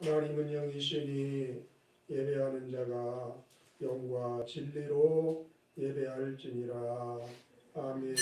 하나님은 영이시니 예배하는 자가 영과 진리로 예배할지니라. 아멘.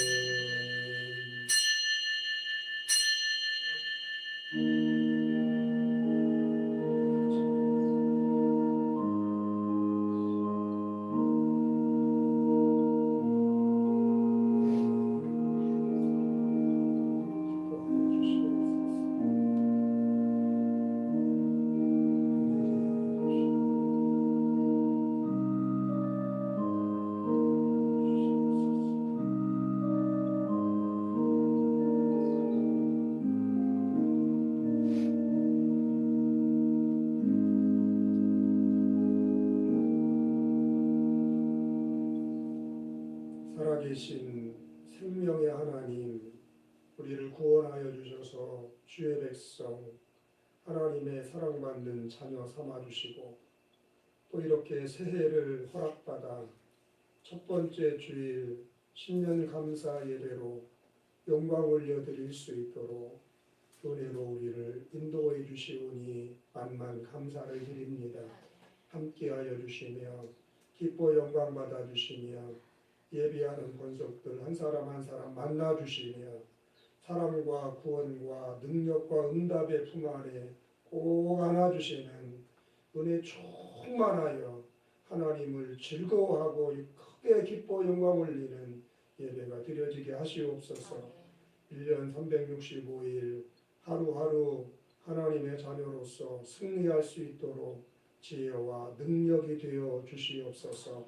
살아계신 생명의 하나님, 우리를 구원하여 주셔서 주의 백성, 하나님의 사랑받는 자녀 삼아주시고 또 이렇게 새해를 허락받아 첫 번째 주일 신년 감사 예배로 영광 올려드릴 수 있도록 은혜로 우리를 인도해 주시오니 만만 감사를 드립니다. 함께하여 주시며 기뻐 영광 받아 주시며 예비하는 권속들 한 사람 한 사람 만나 주시며 사랑과 구원과 능력과 응답의 품 안에 꼭 안아주시는 은혜 충만하여 하나님을 즐거워하고 크게 기뻐 영광 올리는 예배가 드려지게 하시옵소서. 1년 365일 하루하루 하나님의 자녀로서 승리할 수 있도록 지혜와 능력이 되어 주시옵소서.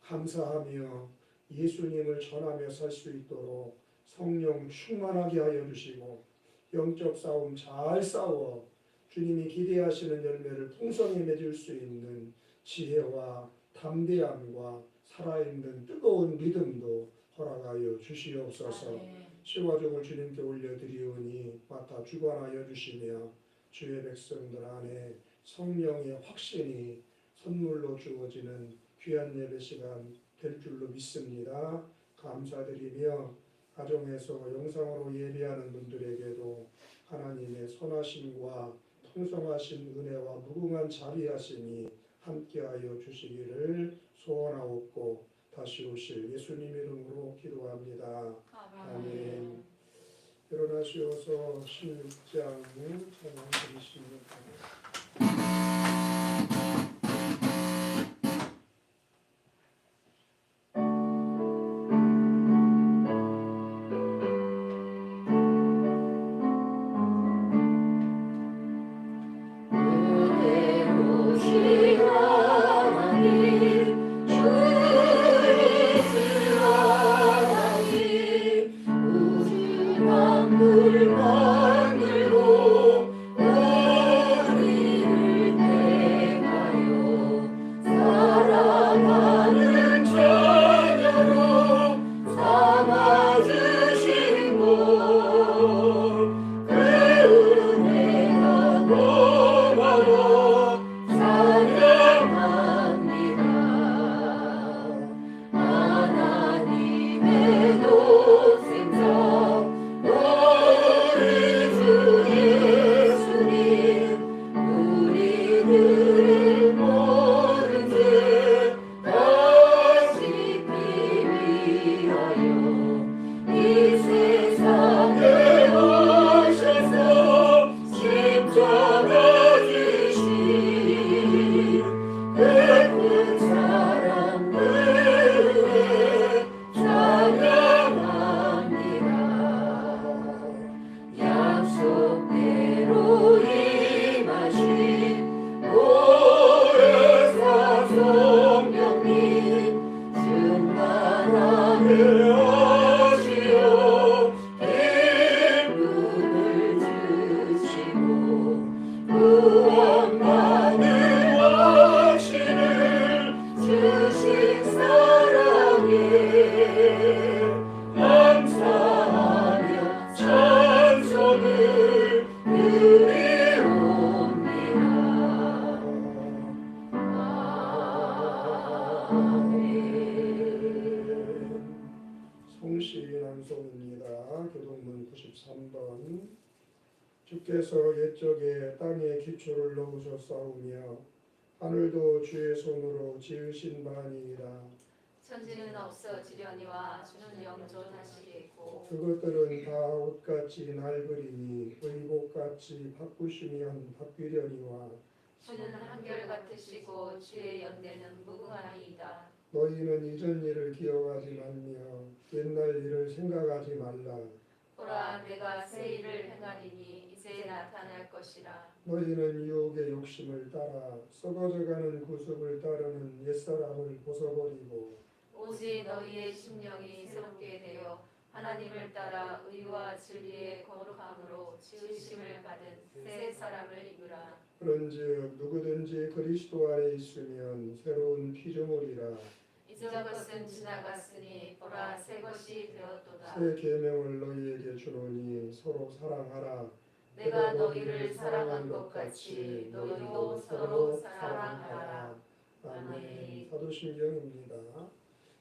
감사하며 예수님을 전하며 살 수 있도록 성령 충만하게 하여 주시고 영적 싸움 잘 싸워 주님이 기대하시는 열매를 풍성히 맺을 수 있는 지혜와 담대함과 살아있는 뜨거운 믿음도 허락하여 주시옵소서. 시와 종을 주님께 올려드리오니 맡아 주관하여 주시며 주의 백성들 안에 성령의 확신이 선물로 주어지는 귀한 예배 시간 될 줄로 믿습니다. 감사드리며 가정에서 영상으로 예배하는 분들에게도 하나님의 선하심과 풍성하신 은혜와 무궁한 자비하심이 함께하여 주시기를 소원하옵고 다시 오실 예수님 이름으로 기도합니다. 아멘. 일어나시어서 16장 찬양 드리십니다. 물 만들고 기초를 넣으셨사오며 하늘도 주의 손으로 지으신 바니이다. 천지는 없어지려니와 주는 영존하시겠고 그것들은 다 옷같이 낡으리니 의복같이 바꾸심이 한 바뀌려니와 주는 한결같으시고 주의 연대는 무궁하니이다. 너희는 이전 일을 기억하지 말며 옛날 일을 생각하지 말라. 보라 내가 새 일을 행하리니 이제 나타날 것이라. 너희는 유혹의 욕심을 따라 썩어져가는 구습을 따르는 옛사람을 벗어버리고 오직 너희의 심령이 새롭게 되어 하나님을 따라 의와 진리의 거룩함으로 지으심을 받은 새 사람을 입으라. 그런즉 누구든지 그리스도 안에 있으면 새로운 피조물이라. 이전 것은 지나갔으니 보라 새 것이 되었도다. 새 계명을 너희에게 주노니 서로 사랑하라. 내가 너희를 사랑한 것 같이 너희도 서로 사랑하라. 아멘. 사도신경입니다.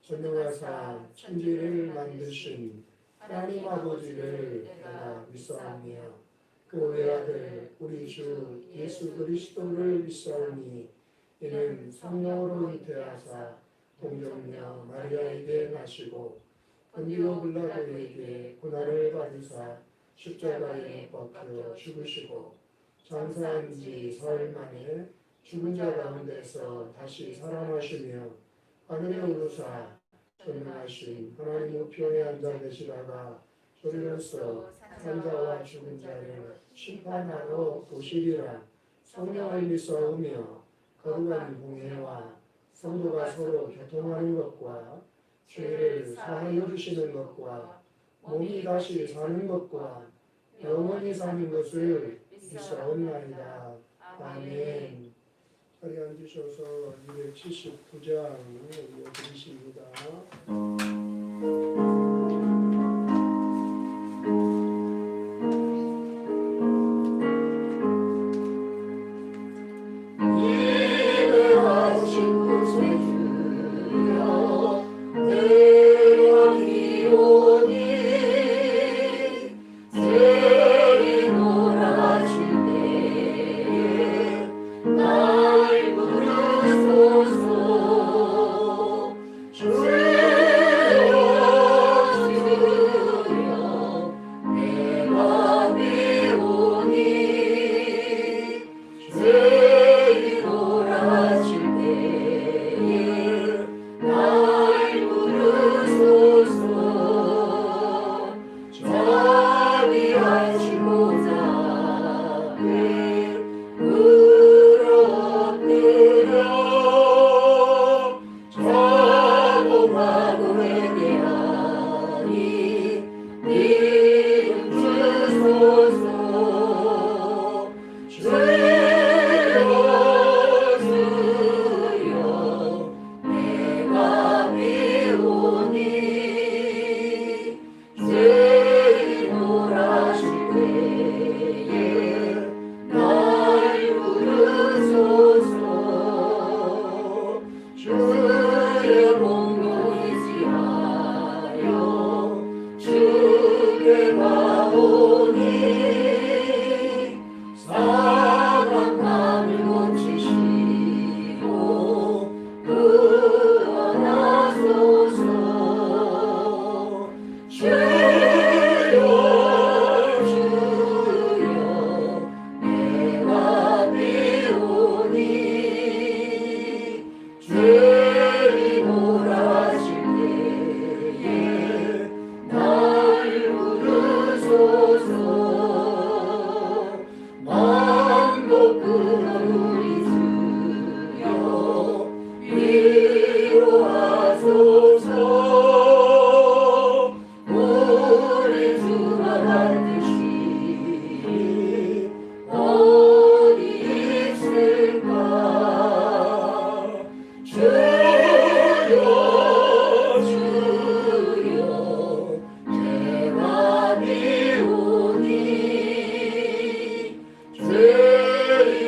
전능하사 천지를 만드신 하나님 아버지를 내가 믿사오며 그 외아들 우리 주 예수 그리스도를 믿사오니 이는 성령으로 잉태하사 동정녀 마리아에게 나시고 본디오 빌라도에게 고난을 받으사 십자가에 못 박혀 죽으시고 장사한 지 사흘 만에 죽은 자 가운데서 다시 살아나시며 하늘에 오르사 전능하신 하나님 우편에 앉아 계시다가 저리로서 산자와 죽은 자를 심판하러 오시리라. 성령을 믿사오며 거룩한 공회와 성도가 서로 교통하는 것과 죄를 사하여 주시는 것과 몸이 다시 사는 것과 영원히 사는 것을 믿사옵나이다. 아멘. 자리에 앉으셔서 279장 이어드리십니다.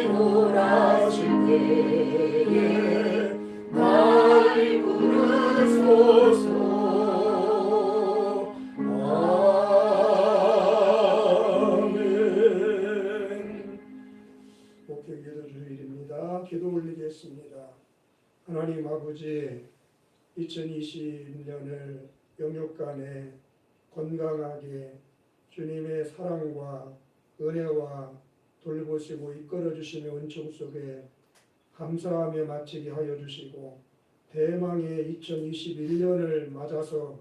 죄인으로 목회 기도 주일입니다. 기도 올리겠습니다. 하나님 아버지, 2020년을 영육간에 건강하게 주님의 사랑과 은혜와 돌보시고 이끌어 주시는 은총 속에 감사하며 마치게 하여 주시고, 대망의 2021년을 맞아서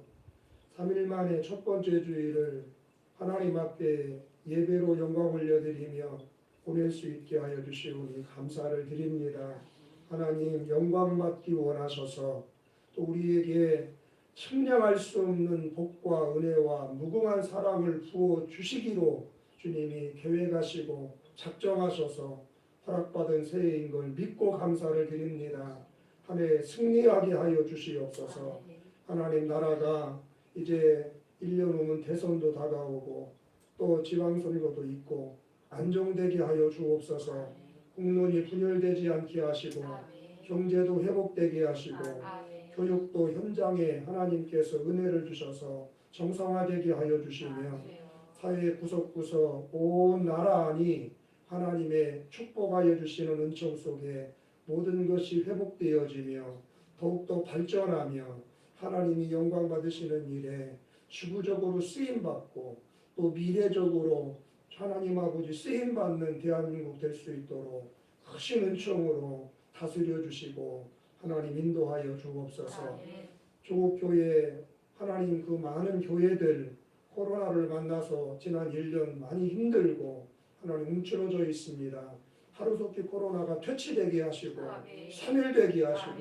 3일 만에 첫 번째 주일을 하나님 앞에 예배로 영광 올려드리며 보낼 수 있게 하여 주시오니 감사를 드립니다. 하나님, 영광 받기 원하셔서 또 우리에게 측량할 수 없는 복과 은혜와 무궁한 사랑을 부어 주시기로 주님이 계획하시고 작정하셔서 허락받은 새해인 걸 믿고 감사를 드립니다. 한 해 승리하게 하여 주시옵소서. 하나님, 나라가 이제 1년 후면 대선도 다가오고 또 지방선거도 있고 안정되게 하여 주옵소서. 국론이 분열되지 않게 하시고 경제도 회복되게 하시고 교육도 현장에 하나님께서 은혜를 주셔서 정상화되게 하여 주시며 사회 구석구석 온 나라 안이 하나님의 축복하여 주시는 은총 속에 모든 것이 회복되어지며 더욱더 발전하며 하나님이 영광 받으시는 일에 주구적으로 쓰임받고 또 미래적으로 하나님 아버지 쓰임받는 대한민국 될 수 있도록 크신 은총으로 다스려 주시고 하나님 인도하여 주옵소서. 조국교회 하나님, 그 많은 교회들 코로나를 만나서 지난 1년 많이 힘들고 하나님 움츠러져 있습니다. 하루속히 코로나가 퇴치되게 하시고 소멸되게 하시고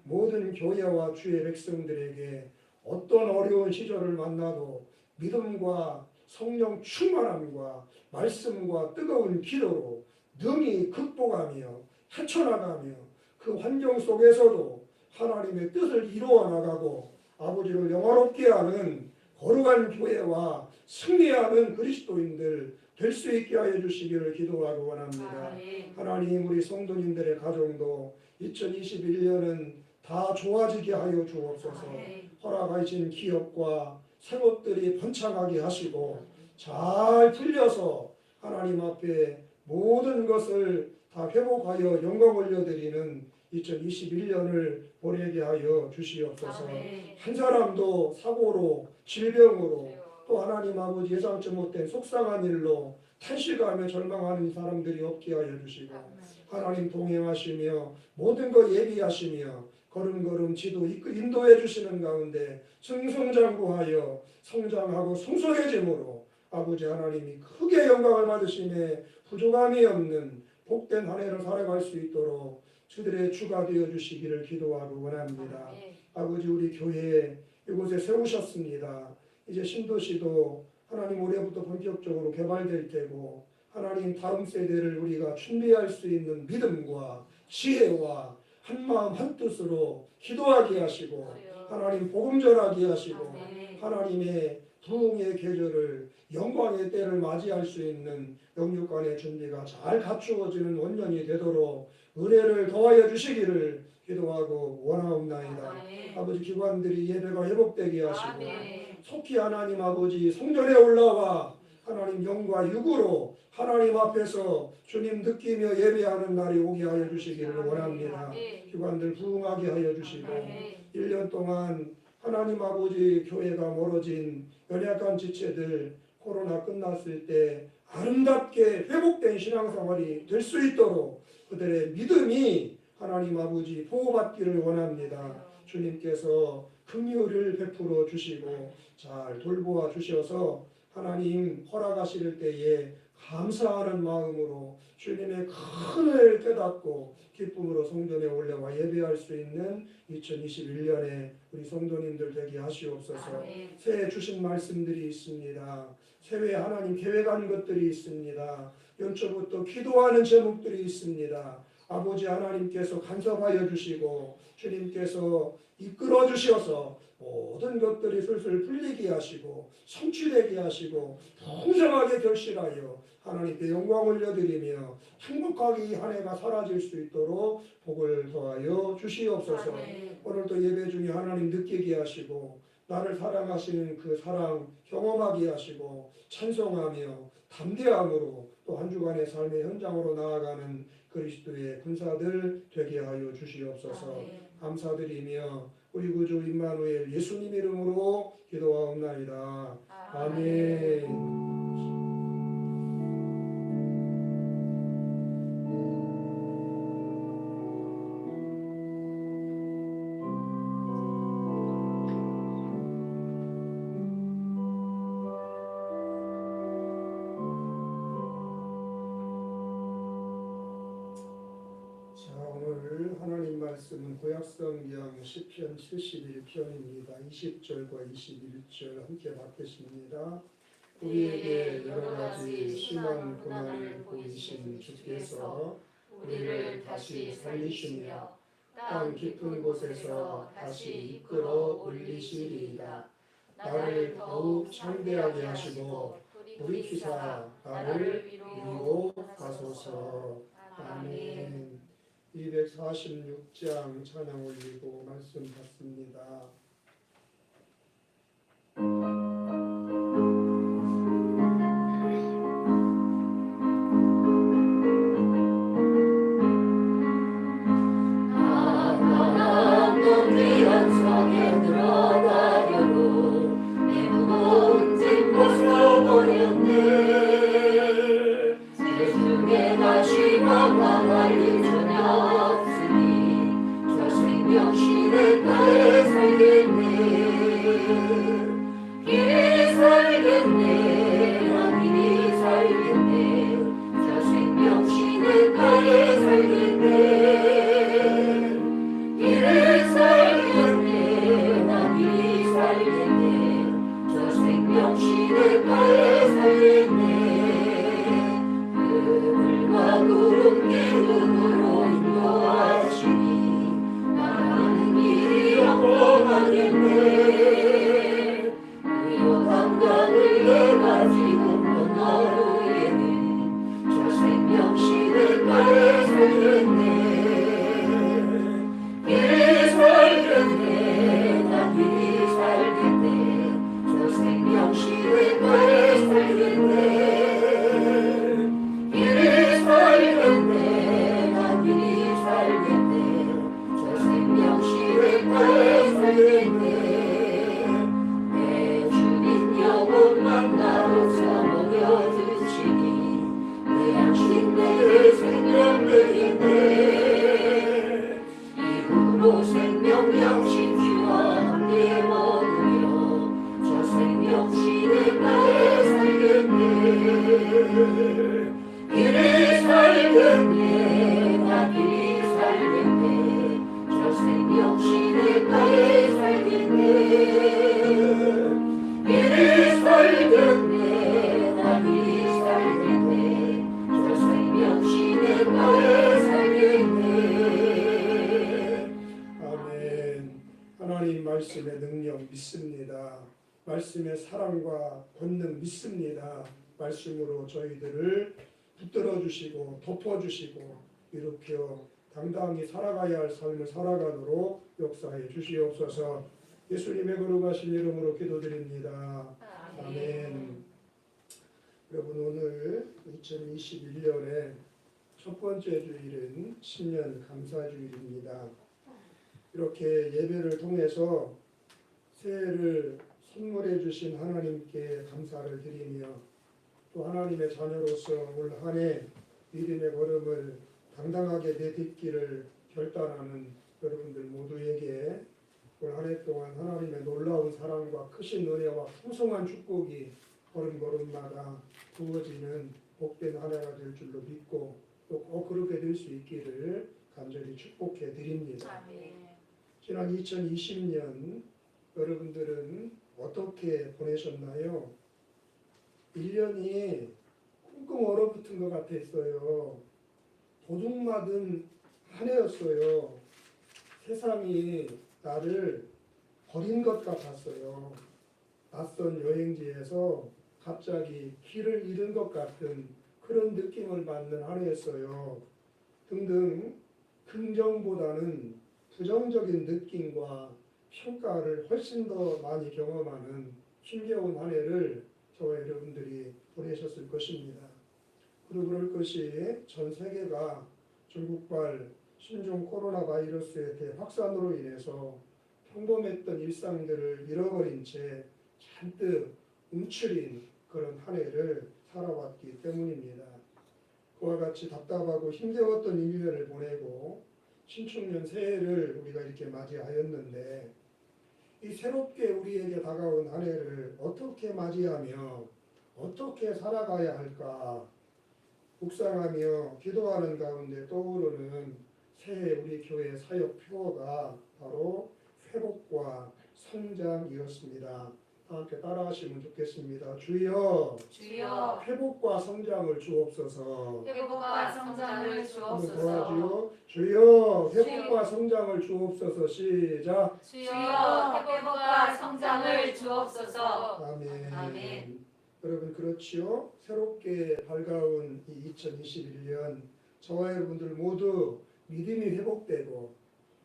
모든 교회와 주의 백성들에게 어떤 어려운 시절을 만나도 믿음과 성령 충만함과 말씀과 뜨거운 기도로 능히 극복하며 헤쳐나가며 그 환경 속에서도 하나님의 뜻을 이루어 나가고 아버지를 영화롭게 하는 거룩한 교회와 승리하는 그리스도인들 될 수 있게 하여 주시기를 기도하고 원합니다. 하나님, 우리 성도님들의 가정도 2021년은 다 좋아지게 하여 주옵소서. 허락하신 기업과 생업들이 번창하게 하시고 잘 풀려서 하나님 앞에 모든 것을 다 회복하여 영광 올려드리는 2021년을 보내게 하여 주시옵소서. 한 사람도 사고로 질병으로 또 하나님 아버지 예상치 못된 속상한 일로 탄식하며 절망하는 사람들이 없게 하여 주시고 하나님 동행하시며 모든 것 예비하시며 걸음걸음 지도 인도해 주시는 가운데 승승장구하여 성장하고 성숙해짐으로 아버지 하나님이 크게 영광을 받으심에 부족함이 없는 복된 한 해를 살아갈 수 있도록 주들의 주가 되어 주시기를 기도하고 원합니다. 아버지, 우리 교회 이곳에 세우셨습니다. 이제 신도시도 하나님 올해부터 본격적으로 개발될 때고 하나님 다음 세대를 우리가 준비할 수 있는 믿음과 지혜와 한마음 한뜻으로 기도하게 하시고 하나님 복음 전하게 하시고 하나님의 부흥의 계절을 영광의 때를 맞이할 수 있는 영육간의 준비가 잘 갖추어지는 원년이 되도록 은혜를 더하여 주시기를 기도하고 원하옵나이다. 아버지, 기관들이 예배가 회복되게 하시고 속히 하나님 아버지 성전에 올라와 하나님 영과 육으로 하나님 앞에서 주님 느끼며 예배하는 날이 오게 하여 주시기를 원합니다. 기관들 부흥하게 하여 주시고 1년 동안 하나님 아버지 교회가 멀어진 연약한 지체들 코로나 끝났을 때 아름답게 회복된 신앙생활이 될 수 있도록 그들의 믿음이 하나님 아버지 보호받기를 원합니다. 주님께서 긍휼을 베풀어 주시고 잘 돌보아 주셔서 하나님 허락하실 때에 감사하는 마음으로 주님의 큰 은혜를 깨닫고 기쁨으로 성전에 올라와 예배할 수 있는 2021년에 우리 성도님들 되게 하시옵소서. 새해 주신 말씀들이 있습니다. 새해 하나님 계획한 것들이 있습니다. 연초부터 기도하는 제목들이 있습니다. 아버지 하나님께서 간섭하여 주시고 주님께서 이끌어 주셔서 모든 것들이 슬슬 풀리게 하시고 성취되게 하시고 풍성하게 결실하여 하나님께 영광 올려드리며 행복하게 이 한 해가 사라질 수 있도록 복을 더하여 주시옵소서. 오늘도 예배 중에 하나님 느끼게 하시고 나를 사랑하시는 그 사랑 경험하게 하시고 찬송하며 담대함으로 또 한 주간의 삶의 현장으로 나아가는 그리스도의 군사들 되게 하여 주시옵소서. 감사드리며 우리 구주 임마누엘 예수님 이름으로 기도하옵나이다. 아멘. 자, 오늘 하나님 말씀은 구약성경 시편 71편입니다. 20절과 21절 함께 받겠습니다. 우리에게 여러 가지 심한 고난을 보이신 주께서 우리를 다시 살리시며 땅 깊은 곳에서 다시 이끌어 올리시리이다. 나를 더욱 창대하게 하시고 돌이키사 나를 위로 가소서. 아멘. 246장 찬양 올리고 말씀 받습니다. 하나님 말씀의 능력 믿습니다. 말씀의 사랑과 권능 믿습니다. 말씀으로 저희들을 붙들어 주시고 덮어 주시고 일으켜 당당히 살아가야 할 삶을 살아가도록 역사해 주시옵소서. 예수님의 거룩하신 이름으로 기도드립니다. 아멘. 여러분, 오늘 2021년의 첫 번째 주일은 신년 감사주일입니다. 이렇게 예배를 통해서 새해를 선물해 주신 하나님께 감사를 드리며 또 하나님의 자녀로서 올 한 해 믿음의 걸음을 당당하게 내딛기를 결단하는 여러분들 모두에게 올 한 해 동안 하나님의 놀라운 사랑과 크신 은혜와 풍성한 축복이 걸음걸음마다 부어지는 복된 한 해가 될 줄로 믿고 또 꼭 그렇게 될 수 있기를 간절히 축복해 드립니다. 지난 2020년 여러분들은 어떻게 보내셨나요? 1년이 꽁꽁 얼어붙은 것 같았어요. 도둑맞은 한 해였어요. 세상이 나를 버린 것 같았어요. 낯선 여행지에서 갑자기 길을 잃은 것 같은 그런 느낌을 받는 한 해였어요. 등등 긍정보다는 부정적인 느낌과 평가를 훨씬 더 많이 경험하는 힘겨운 한 해를 저와 여러분들이 보내셨을 것입니다. 그리고 그럴 것이 전 세계가 중국발 신종 코로나 바이러스의 대확산으로 인해서 평범했던 일상들을 잃어버린 채 잔뜩 움츠린 그런 한 해를 살아왔기 때문입니다. 그와 같이 답답하고 힘겨웠던 1년을 보내고 신축년 새해를 우리가 이렇게 맞이하였는데 이 새롭게 우리에게 다가온 한 해를 어떻게 맞이하며 어떻게 살아가야 할까 묵상하며 기도하는 가운데 떠오르는 새해 우리 교회 사역 표어가 바로 회복과 성장이었습니다. 함께 따라하시면 좋겠습니다. 주여, 주여 회복과 성장을 주옵소서. 회복과 성장을 한번 주옵소서. 도와주요. 주여, 회복과 성장을 주옵소서. 시작. 주여 회복과 성장을 주옵소서. 아멘. 아멘. 여러분 그렇지요? 새롭게 밝아온 이 2021년 저와 여러분들 모두 믿음이 회복되고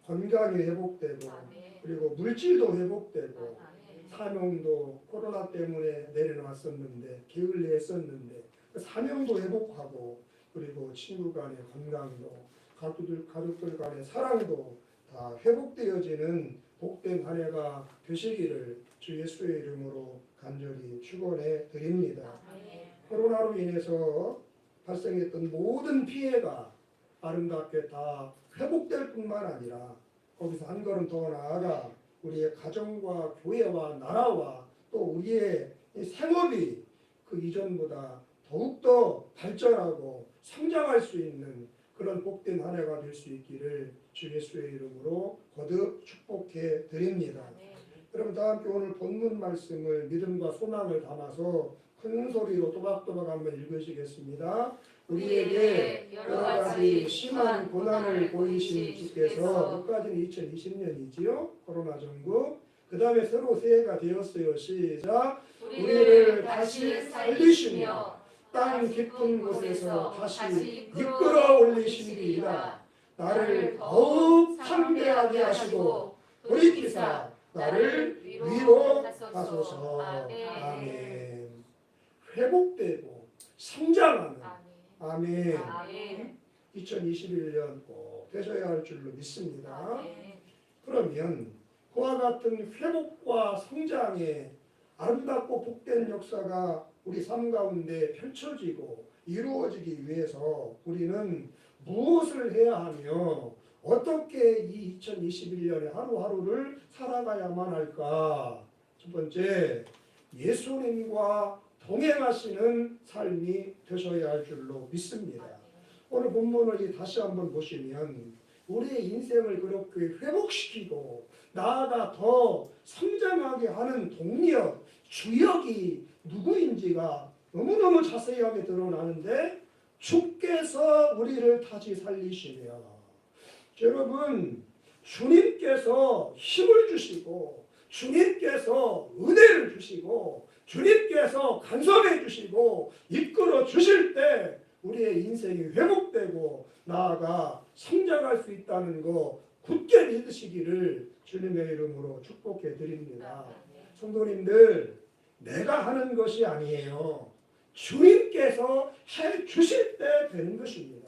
건강이 회복되고 아멘. 그리고 물질도 회복되고 아멘. 사명도 코로나 때문에 내려놨었는데 게을리했었는데 그 사명도 회복하고 그리고 친구 간의 건강도 가족들 간의 사랑도 다 회복되어지는 복된 한 해가 되시기를 주 예수의 이름으로 간절히 축원해 드립니다. 아멘. 코로나로 인해서 발생했던 모든 피해가 아름답게 다 회복될 뿐만 아니라 거기서 한 걸음 더 나아가 우리의 가정과 교회와 나라와 또 우리의 이 생업이 그 이전보다 더욱더 발전하고 성장할 수 있는 그런 복된 한 해가 될 수 있기를 주 예수의 이름으로 거듭 축복해 드립니다. 여러분 다 함께 오늘 본문 말씀을 믿음과 소망을 담아서 큰 소리로 또박또박 한번 읽으시겠습니다. 우리에게 여러 가지 심한 고난을 보이신 주께서 여기까지는 2020년이지요. 코로나 전국. 그 다음에 새로 새해가 되었어요. 시작. 우리를 다시 살리시며 땅 깊은 곳에서 다시 이끌어 올리시리이다. 나를 더욱 상대하게 하시고 돌이키사 나를 위로하소서. 아멘. 회복되고 성장하는 아멘. 2021년 꼭 되셔야 할 줄로 믿습니다. 그러면 그와 같은 회복과 성장의 아름답고 복된 역사가 우리 삶 가운데 펼쳐지고 이루어지기 위해서 우리는 무엇을 해야 하며 어떻게 이 2021년의 하루하루를 살아가야만 할까? 첫 번째, 예수님과 동행하시는 삶이 되셔야 할 줄로 믿습니다. 오늘 본문을 다시 한번 보시면 우리의 인생을 그렇게 회복시키고 나아가 더 성장하게 하는 동력, 주역이 누구인지가 너무너무 자세하게 드러나는데 주께서 우리를 다시 살리시며 여러분 주님께서 힘을 주시고 주님께서 은혜를 주시고 주님께서 간섭해 주시고 이끌어 주실 때 우리의 인생이 회복되고 나아가 성장할 수 있다는 거 굳게 믿으시기를 주님의 이름으로 축복해 드립니다. 성도님들 내가 하는 것이 아니에요. 주님께서 해 주실 때 되는 것입니다.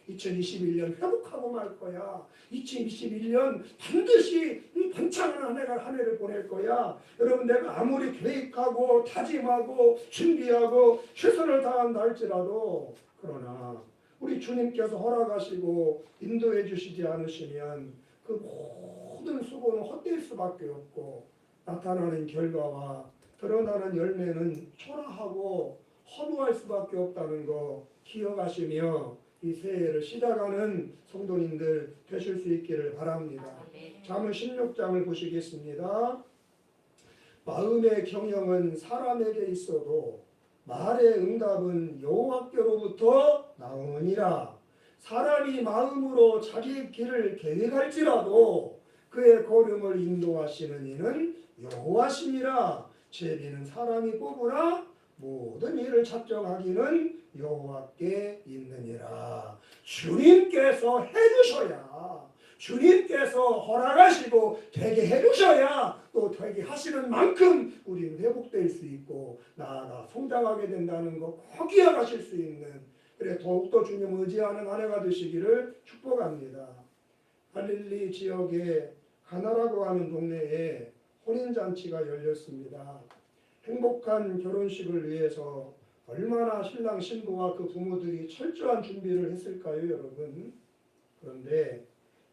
2021년 회복하고 말 거야. 2021년 반드시 번창하는 한 해를 보낼 거야. 여러분 내가 아무리 계획하고 다짐하고 준비하고 최선을 다한다 할지라도 그러나 우리 주님께서 허락하시고 인도해 주시지 않으시면 그 모든 수고는 헛될 수밖에 없고 나타나는 결과와 드러나는 열매는 초라하고 허무할 수밖에 없다는 거 기억하시며 이 새해를 시작하는 성도님들 되실 수 있기를 바랍니다. 잠언 16장을 보시겠습니다. 마음의 경영은 사람에게 있어도 말의 응답은 여호와께로부터 나오느니라. 사람이 마음으로 자기 길을 계획할지라도 그의 걸음을 인도하시는 이는 여호와시니라. 제비는 사람이 뽑으나 모든 일을 작정하기는 여호와께 있느니라. 주님께서 해주셔야 주님께서 허락하시고 되게 해주셔야 또 되게 하시는 만큼 우리는 회복될 수 있고 나아가 성장하게 된다는 거 꼭 기억하실 수 있는, 그래 더욱더 주님 의지하는 한 해가 되시기를 축복합니다. 갈릴리 지역의 가나라고 하는 동네에 혼인잔치가 열렸습니다. 행복한 결혼식을 위해서 얼마나 신랑 신부와 그 부모들이 철저한 준비를 했을까요, 여러분? 그런데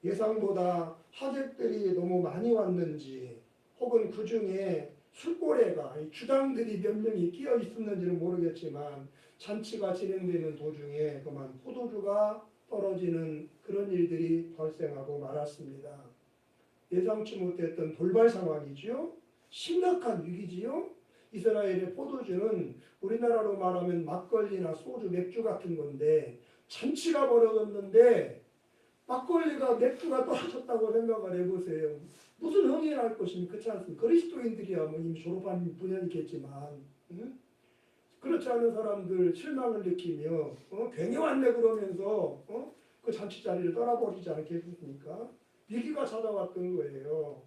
예상보다 하객들이 너무 많이 왔는지 혹은 그 중에 술고래가 주당들이 몇 명이 끼어 있었는지는 모르겠지만 잔치가 진행되는 도중에 그만 포도주가 떨어지는 그런 일들이 발생하고 말았습니다. 예상치 못했던 돌발 상황이지요. 심각한 위기지요. 이스라엘의 포도주는 우리나라로 말하면 막걸리나 소주, 맥주 같은 건데 잔치가 벌어졌는데 막걸리가 맥주가 떨어졌다고 생각을 해보세요. 무슨 흥이 날 것입니까? 그렇지 않습니까? 그리스도인들이야 뭐 이미 졸업한 분야이겠지만 응? 그렇지 않은 사람들 실망을 느끼며 괜히 왔네 그러면서 그 잔치 자리를 떠나버리지 않겠습니까? 위기가 찾아왔던 거예요.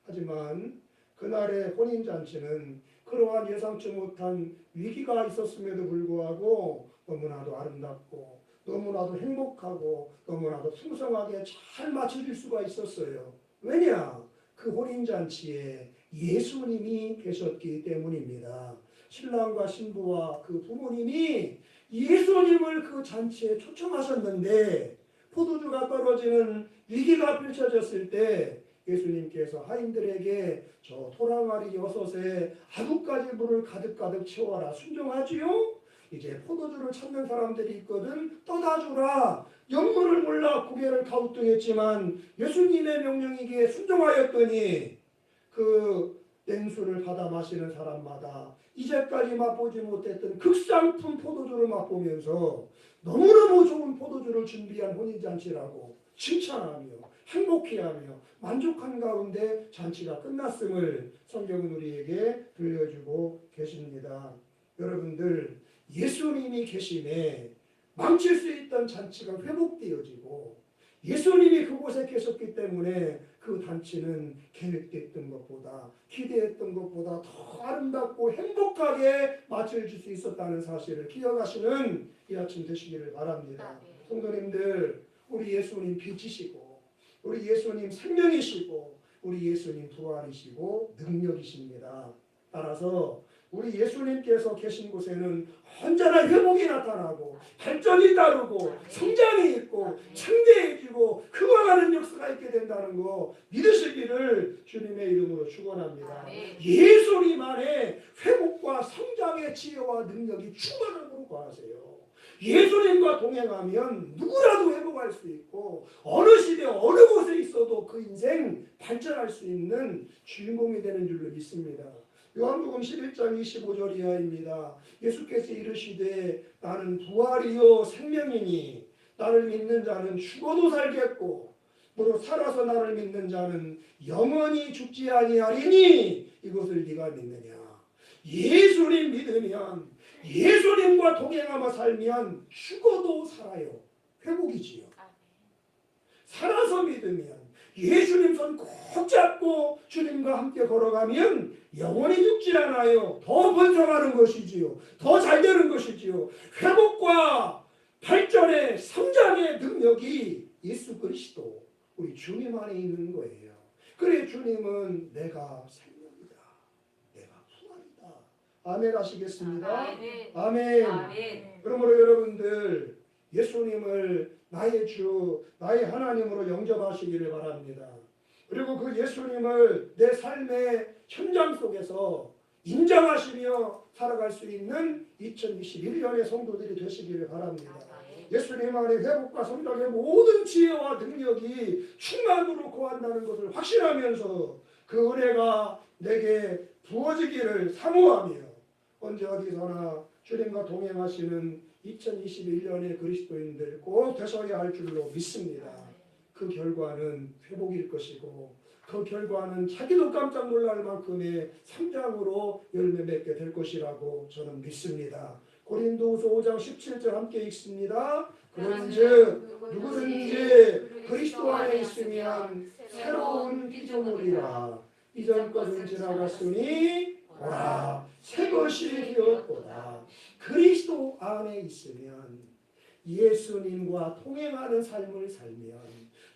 하지만 그날의 혼인잔치는 그러한 예상치 못한 위기가 있었음에도 불구하고 너무나도 아름답고 너무나도 행복하고 너무나도 풍성하게 잘 마쳐질 수가 있었어요. 왜냐? 그 혼인잔치에 예수님이 계셨기 때문입니다. 신랑과 신부와 그 부모님이 예수님을 그 잔치에 초청하셨는데 포도주가 떨어지는 위기가 펼쳐졌을 때 예수님께서 하인들에게 저 토랑아리 6에 아두까지 물을 가득가득 채워라. 순종하지요? 이제 포도주를 찾는 사람들이 있거든. 떠다 주라. 영문을 몰라 고개를 갸우뚱했지만 예수님의 명령이기에 순종하였더니 그 냉수를 받아 마시는 사람마다 이제까지 맛보지 못했던 극상품 포도주를 맛보면서 너무너무 좋은 포도주를 준비한 혼인잔치라고 칭찬하며 행복해하며 만족한 가운데 잔치가 끝났음을 성경은 우리에게 들려주고 계십니다. 여러분들, 예수님이 계심에 망칠 수 있던 잔치가 회복되어지고 예수님이 그곳에 계셨기 때문에 그 잔치는 계획됐던 것보다 기대했던 것보다 더 아름답고 행복하게 마쳐질 수 있었다는 사실을 기억하시는 이 아침 되시기를 바랍니다. 성도님들, 우리 예수님 빛이시고 우리 예수님 생명이시고 우리 예수님 부활이시고 능력이십니다. 따라서 우리 예수님께서 계신 곳에는 언제나 회복이 나타나고 발전이 따르고 성장이 있고 창대해지고 크고가는 역사가 있게 된다는 거 믿으시기를 주님의 이름으로 축원합니다. 예수님 안에 회복과 성장의 지혜와 능력이 충만함으로 구하세요. 예수님과 동행하면 누구라도 회복할 수 있고 어느 시대 어느 곳에 있어도 그 인생 발전할 수 있는 주인공이 되는 줄로 믿습니다. 요한복음 11장 25절 이하입니다. 예수께서 이르시되 나는 부활이요 생명이니 나를 믿는 자는 죽어도 살겠고 무릇 살아서 나를 믿는 자는 영원히 죽지 아니하리니 이것을 네가 믿느냐. 예수님 믿으면 예수님과 동행하며 살면 죽어도 살아요. 회복이지요. 살아서 믿으면 예수님 손 꼭 잡고 주님과 함께 걸어가면 영원히 죽지 않아요. 더 번성하는 것이지요. 더 잘 되는 것이지요. 회복과 발전의 성장의 능력이 예수 그리스도 우리 주님 안에 있는 거예요. 그래 주님은 내가 생명이다. 내가 부활이다. 아멘 하시겠습니다. 아멘. 그러므로 여러분들 예수님을 나의 주, 나의 하나님으로 영접하시기를 바랍니다. 그리고 그 예수님을 내 삶의 현장 속에서 인정하시며 살아갈 수 있는 2021년의 성도들이 되시기를 바랍니다. 예수님 안에 회복과 성장의 모든 지혜와 능력이 충만으로 거한다는 것을 확신하면서 그 은혜가 내게 부어지기를 사모하며 언제 어디서나 주님과 동행하시는 2021년의 그리스도인들 꼭 되셔야 할 줄로 믿습니다. 그 결과는 회복일 것이고 그 결과는 자기도 깜짝 놀랄 만큼의 성장으로 열매 맺게 될 것이라고 저는 믿습니다. 고린도후서 5장 17절 함께 읽습니다. 그런즉 누구든지 그리스도 안에 있으면 있으면 새로운 피조물이라. 이전 것은 지나갔으니 보라 새 것이 되었도다. 그리스도 안에 있으면, 예수님과 동행하는 삶을 살면,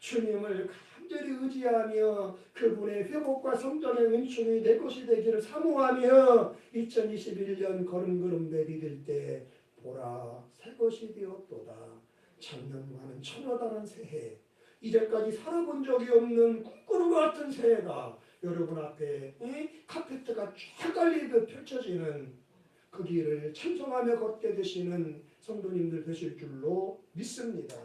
주님을 간절히 의지하며 그분의 회복과 성전의 은총이 내 것이 되기를 사모하며 2021년 걸음걸음 내디딜 때 보라 새 것이 되었도다. 작년과는 천여 다른 새해, 이제까지 살아본 적이 없는 꿈꾸는 것 같은 새해가 여러분 앞에 카페트가 쫙 깔리듯 펼쳐지는 그 길을 찬송하며 걷게 되시는 성도님들 되실 줄로 믿습니다.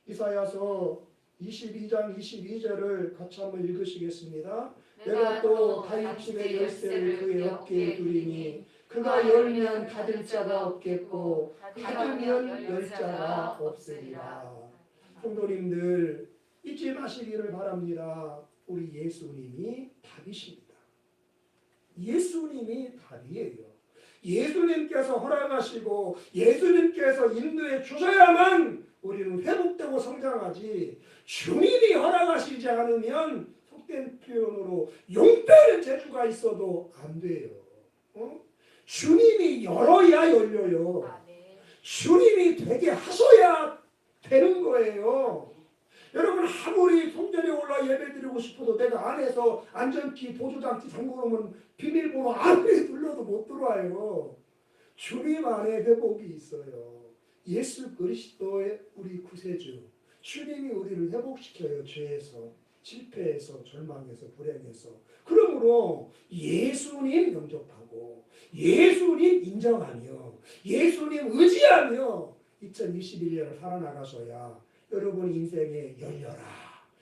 이사야서 22장 22절을 같이 한번 읽으시겠습니다. 내가 또 다윗 집의 열쇠를 그의 어깨에 두리니 그가 열면 닫을 자가 없겠고 닫으면 열 자가 없으리라. 성도님들 잊지 마시기를 바랍니다. 우리 예수님이 답이십니다. 예수님이 답이에요. 예수님께서 허락하시고 예수님께서 인도해 주셔야만 우리는 회복되고 성장하지, 주님이 허락하시지 않으면 속된 표현으로 용 빼는 재주가 있어도 안 돼요. 주님이 열어야 열려요. 주님이 되게 하셔야 되는 거예요. 여러분, 아무리 성전에 올라 예배드리고 싶어도 내가 안에서 안전키, 보조장치 잠궈놓으면 비밀번호 아무리 눌러도 못 들어와요. 주님 안에 회복이 있어요. 예수 그리스도의 우리 구세주, 주님이 우리를 회복시켜요. 죄에서, 실패에서, 절망에서, 불행에서. 그러므로 예수님 영접하고 예수님 인정하며 예수님 의지하며 2021년을 살아나가셔야 여러분 인생에 열려라,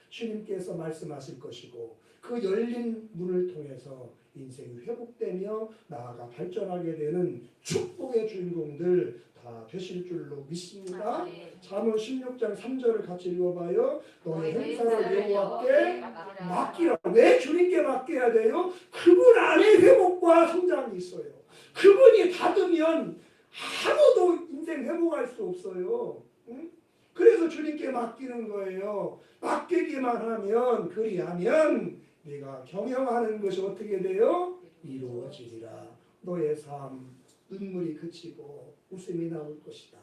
주님께서 말씀하실 것이고, 그 열린 문을 통해서 인생이 회복되며 나아가 발전하게 되는 축복의 주인공들 다 되실 줄로 믿습니다. 잠언 16장 3절을 같이 읽어봐요. 너의 행사를 여호와께 맡기라. 왜 주님께 맡겨야 돼요? 그분 안에 회복과 성장이 있어요. 그분이 닫으면 아무도 인생 회복할 수 없어요. 응? 그래서 주님께 맡기는 거예요. 맡기기만 하면, 그리하면 네가 경영하는 것이 어떻게 돼요? 이루어지리라. 너의 삶, 눈물이 그치고 웃음이 나올 것이다.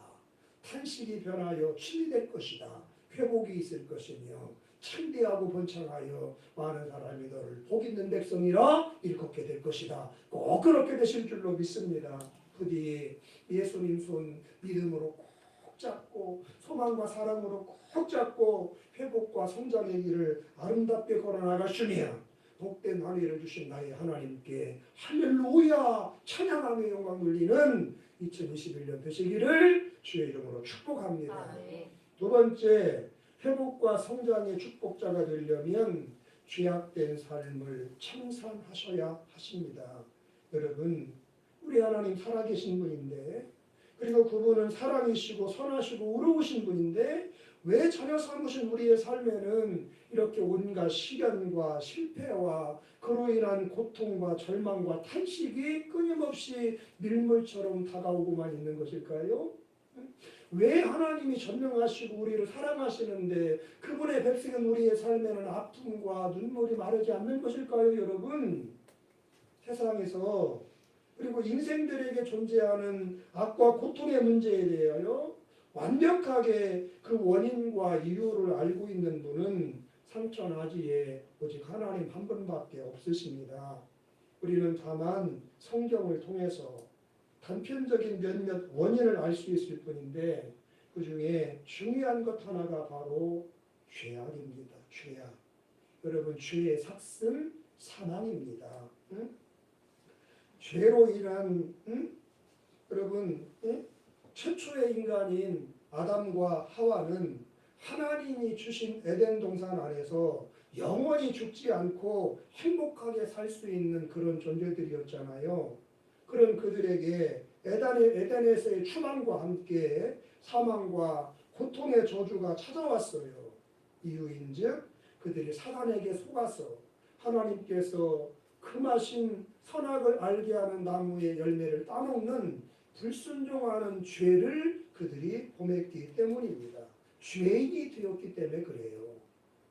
탄식이 변하여 춤이 될 것이다. 회복이 있을 것이며 창대하고 번창하여 많은 사람이 너를 복 있는 백성이라 일컫게 될 것이다. 꼭 그렇게 되실 줄로 믿습니다. 부디 예수님 손 믿음으로 꼭 잡고 소망과 사랑으로 꼭 잡고 회복과 성장의 길을 아름답게 걸어나가시며 복된 한 해를 주신 나의 하나님께 할렐루야 찬양하며 영광 돌리는 2021년 되시기를 주의 이름으로 축복합니다. 두 번째, 회복과 성장의 축복자가 되려면 죄악된 삶을 청산하셔야 하십니다. 여러분, 우리 하나님 살아계신 분인데, 그리고 그분은 사랑이시고 선하시고 의로우신 분인데 왜 자녀 삼으신 우리의 삶에는 이렇게 온갖 시련과 실패와 그로 인한 고통과 절망과 탄식이 끊임없이 밀물처럼 다가오고만 있는 것일까요? 왜 하나님이 전능하시고 우리를 사랑하시는데 그분의 백성인 우리의 삶에는 아픔과 눈물이 마르지 않는 것일까요, 여러분? 세상에서, 그리고 인생들에게 존재하는 악과 고통의 문제에 대하여 완벽하게 그 원인과 이유를 알고 있는 분은 상천하지에 오직 하나님 한 분밖에 없으십니다. 우리는 다만 성경을 통해서 단편적인 몇몇 원인을 알 수 있을 뿐인데 그 중에 중요한 것 하나가 바로 죄악입니다. 죄악. 여러분, 죄의 삭슨 사망입니다. 응? 죄로 인한 여러분, 최초의 인간인 아담과 하와는 하나님이 주신 에덴 동산 안에서 영원히 죽지 않고 행복하게 살 수 있는 그런 존재들이었잖아요. 그런 그들에게 에덴에서의 추망과 함께 사망과 고통의 저주가 찾아왔어요. 이유인즉 그들이 사단에게 속아서 하나님께서 금하신 선악을 알게 하는 나무의 열매를 따먹는 불순종하는 죄를 그들이 범했기 때문입니다. 죄인이 되었기 때문에 그래요.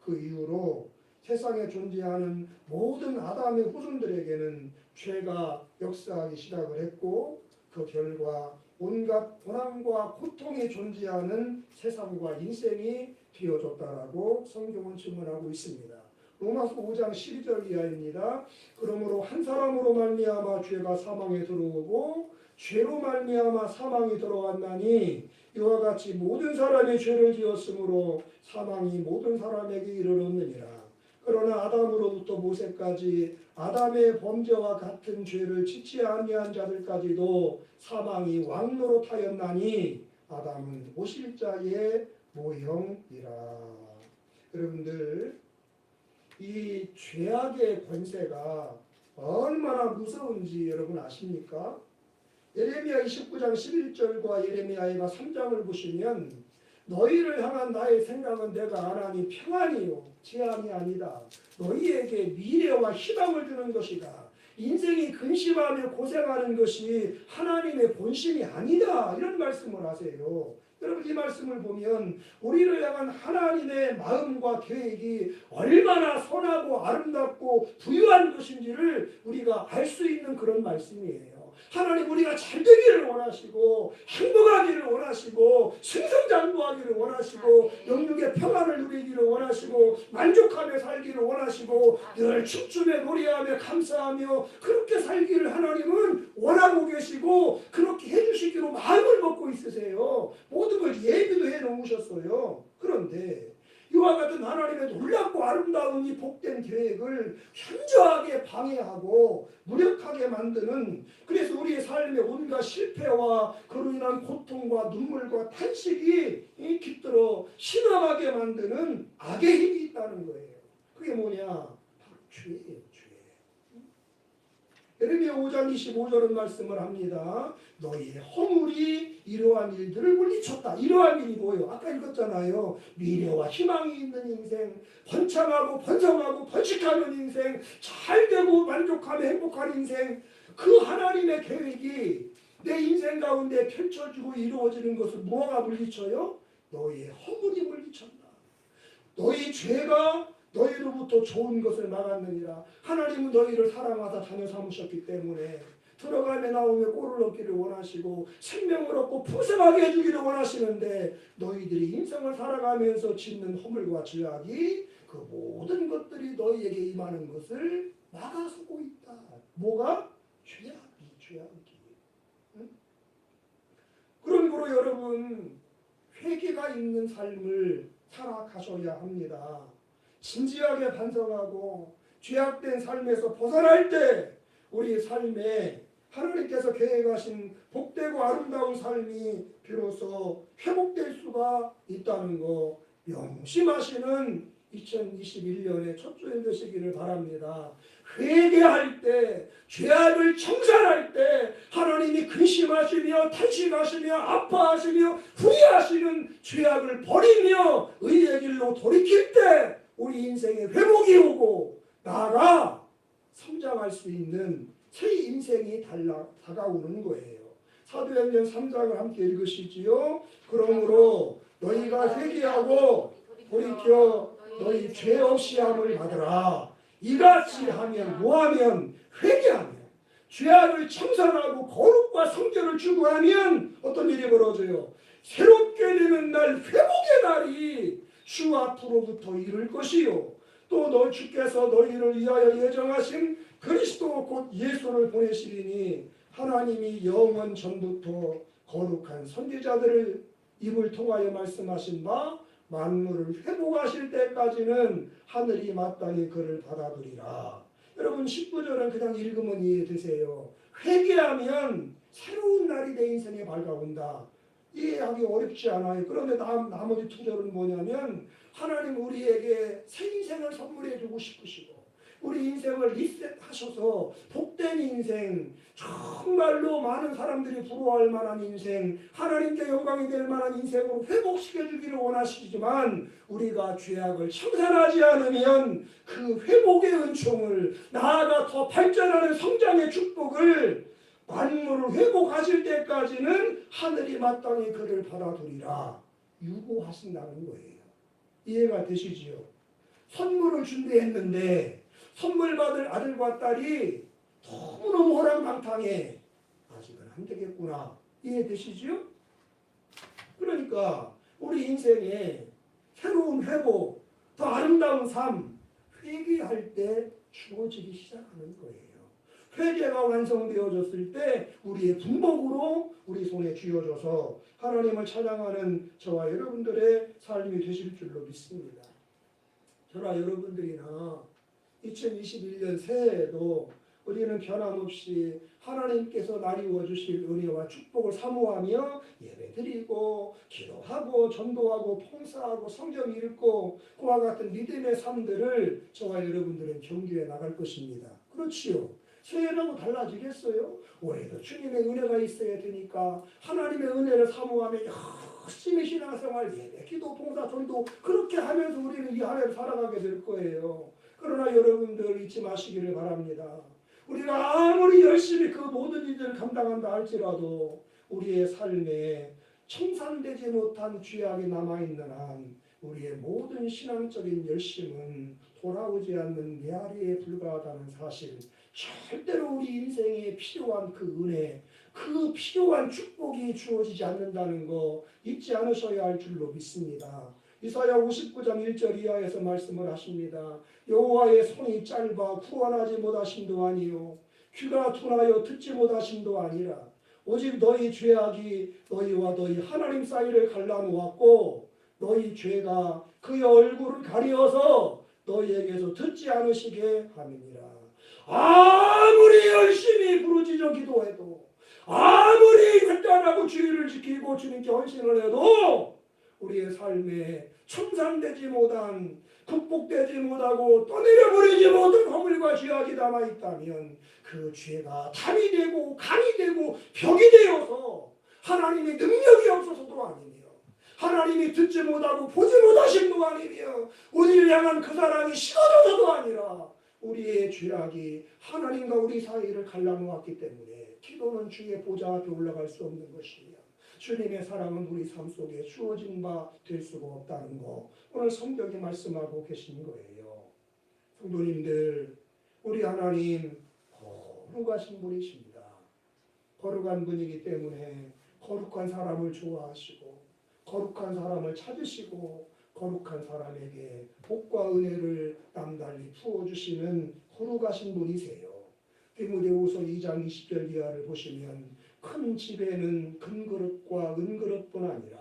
그 이후로 세상에 존재하는 모든 아담의 후손들에게는 죄가 역사하기 시작을 했고 그 결과 온갖 고난과 고통이 존재하는 세상과 인생이 되어졌다라고 성경은 증언하고 있습니다. 로마서 5장 12절 이하입니다. 그러므로 한 사람으로 말미암아 죄가 사망에 들어오고 죄로 말미암아 사망이 들어왔나니 이와 같이 모든 사람이 죄를 지었으므로 사망이 모든 사람에게 이르렀느니라. 그러나 아담으로부터 모세까지 아담의 범죄와 같은 죄를 짓지 아니한 자들까지도 사망이 왕노릇하였나니 아담은 오실 자의 모형이라. 여러분들, 이 죄악의 권세가 얼마나 무서운지 여러분 아십니까? 예레미야 29장 11절과 예레미야가 3장을 보시면 너희를 향한 나의 생각은 내가 안 하니 평안이요 재앙이 아니다. 너희에게 미래와 희망을 주는 것이다. 인생이 근심하며 고생하는 것이 하나님의 본심이 아니다. 이런 말씀을 하세요. 여러분, 이 말씀을 보면 우리를 향한 하나님의 마음과 계획이 얼마나 선하고 아름답고 부유한 것인지를 우리가 알 수 있는 그런 말씀이에요. 하나님, 우리가 잘 되기를 원하시고 행복하기를 원하시고 승승장구하기를 원하시고 영육의 평안을 누리기를 원하시고 만족하며 살기를 원하시고 늘 춤추며 노래하며 감사하며 그렇게 살기를 하나님은 원하고 계시고 그렇게 해주시기로 마음을 먹고 있으세요. 모든 걸 예비도 해놓으셨어요. 그런데 이와 같은 하나님의 놀랍고 아름다운 이 복된 계획을 현저하게 방해하고 무력하게 만드는, 그래서 우리의 삶의 온갖 실패와 그로 인한 고통과 눈물과 탄식이 깃들어 심함하게 만드는 악의 힘이 있다는 거예요. 그게 뭐냐? 바로 죄예요. 죄. 예레미야 5장 25절은 말씀을 합니다. 너희의 허물이 이러한 일들을 물리쳤다. 이러한 일이 뭐예요? 아까 읽었잖아요. 미래와 희망이 있는 인생, 번창하고 번성하고 번식하는 인생, 잘되고 만족하며 행복한 인생, 그 하나님의 계획이 내 인생 가운데 펼쳐지고 이루어지는 것을 뭐가 물리쳐요? 너희의 허물이 물리쳤다. 너희 죄가 너희로부터 좋은 것을 막았느니라. 하나님은 너희를 사랑하사 자녀 삼으셨기 때문에 들어가며 나오며 꼴을 얻기를 원하시고 생명을 얻고 풍성하게 해주기를 원하시는데 너희들이 인생을 살아가면서 짓는 허물과 죄악이 그 모든 것들이 너희에게 임하는 것을 막아서고 있다. 뭐가? 죄악이. 응? 그러므로 여러분, 회개가 있는 삶을 살아가셔야 합니다. 진지하게 반성하고 죄악된 삶에서 벗어날 때 우리 삶에 하나님께서 계획하신 복되고 아름다운 삶이 비로소 회복될 수가 있다는 거 명심하시는 2021년의 첫 주일 되시기를 바랍니다. 회개할 때, 죄악을 청산할 때 하나님이 근심하시며 탄식하시며 아파하시며 후회하시는 죄악을 버리며 의의 길로 돌이킬 때 우리 인생에 회복이 오고 나아가 성장할 수 있는 새 인생이 다가오는 거예요. 사도행전 3장을 함께 읽으시지요. 그러므로 너희가 회개하고 돌이켜 너희 죄 없이 함을 받으라. 이같이 하면 뭐하면? 회개하면 죄악을 청산하고 거룩과 성결을 추구하면 어떤 일이 벌어져요? 새롭게 되는 날, 회복의 날이 주 앞으로부터 이를 것이요 또 주께서 너희를 위하여 예정하신 그리스도 곧 예수를 보내시리니 하나님이 영원 전부터 거룩한 선지자들을 입을 통하여 말씀하신 바 만물을 회복하실 때까지는 하늘이 마땅히 그를 받아들이라. 여러분, 19절은 그냥 읽으면 이해되세요. 회개하면 새로운 날이 내 인생에 밝아온다. 이해하기 어렵지 않아요. 그런데 나머지 2절은 뭐냐면 하나님 우리에게 새 인생을 선물해 주고 싶으시고 우리 인생을 리셋하셔서 복된 인생, 정말로 많은 사람들이 부러워할 만한 인생, 하나님께 영광이 될 만한 인생으로 회복시켜 주기를 원하시지만 우리가 죄악을 청산하지 않으면 그 회복의 은총을, 나아가 더 발전하는 성장의 축복을 만물을 회복하실 때까지는 하늘이 마땅히 그를 받아들이라 유고하신다는 거예요. 이해가 되시지요? 선물을 준비했는데 선물 받을 아들과 딸이 너무너무 호랑방탕해. 아직은 안 되겠구나. 이해되시죠? 그러니까 우리 인생에 새로운 회복, 더 아름다운 삶, 회개할 때 주어지기 시작하는 거예요. 회개가 완성되어졌을 때 우리의 분복으로 우리 손에 쥐어져서 하나님을 찬양하는 저와 여러분들의 삶이 되실 줄로 믿습니다. 저와 여러분들이나 2021년 새해에도 우리는 변함없이 하나님께서 나리워 주실 은혜와 축복을 사모하며 예배드리고 기도하고 전도하고 봉사하고 성경 읽고 그와 같은 믿음의 삶들을 저와 여러분들은 경주해 나갈 것입니다. 그렇지요. 새해라고 달라지겠어요? 올해도 주님의 은혜가 있어야 되니까 하나님의 은혜를 사모하며 열심히 신앙생활, 예배, 기도, 봉사, 전도 그렇게 하면서 우리는 이 한 해를 살아가게 될 거예요. 그러나 여러분들 잊지 마시기를 바랍니다. 우리가 아무리 열심히 그 모든 일들을 감당한다 할지라도 우리의 삶에 청산되지 못한 죄악이 남아있는 한 우리의 모든 신앙적인 열심은 돌아오지 않는 메아리에 불과하다는 사실, 절대로 우리 인생에 필요한 그 은혜, 그 필요한 축복이 주어지지 않는다는 거 잊지 않으셔야 할 줄로 믿습니다. 이사야 59장 1절 이하에서 말씀을 하십니다. 여호와의 손이 짧아 구원하지 못하심도 아니요 귀가 둔하여 듣지 못하심도 아니라 오직 너희 죄악이 너희와 너희 하나님 사이를 갈라놓았고 너희 죄가 그의 얼굴을 가리어서 너희에게서 듣지 않으시게 함이니라. 아무리 열심히 부르짖어 기도해도 아무리 결단하고 주의를 지키고 주님께 헌신을 해도 우리의 삶에 청산되지 못한, 극복되지 못하고 떠내려버리지 못한 허물과 죄악이 남아있다면 그 죄가 담이 되고 간이 되고 벽이 되어서 하나님의 능력이 없어서도 아니며 하나님이 듣지 못하고 보지 못하심도 아니며 우리를 향한 그 사랑이 식어져서도 아니라 우리의 죄악이 하나님과 우리 사이를 갈라놓았기 때문에 기도는 주의 보좌 앞에 올라갈 수 없는 것이며 주님의 사랑은 우리 삶 속에 주어진 바 될 수가 없다는 거 오늘 성경이 말씀하고 계신 거예요. 성도님들, 우리 하나님 거룩하신 분이십니다. 거룩한 분이기 때문에 거룩한 사람을 좋아하시고 거룩한 사람을 찾으시고 거룩한 사람에게 복과 은혜를 남달리 부어주시는 거룩하신 분이세요. 디모데후서 2장 20절 이하를 보시면 큰 집에는 금그릇과 은그릇뿐 아니라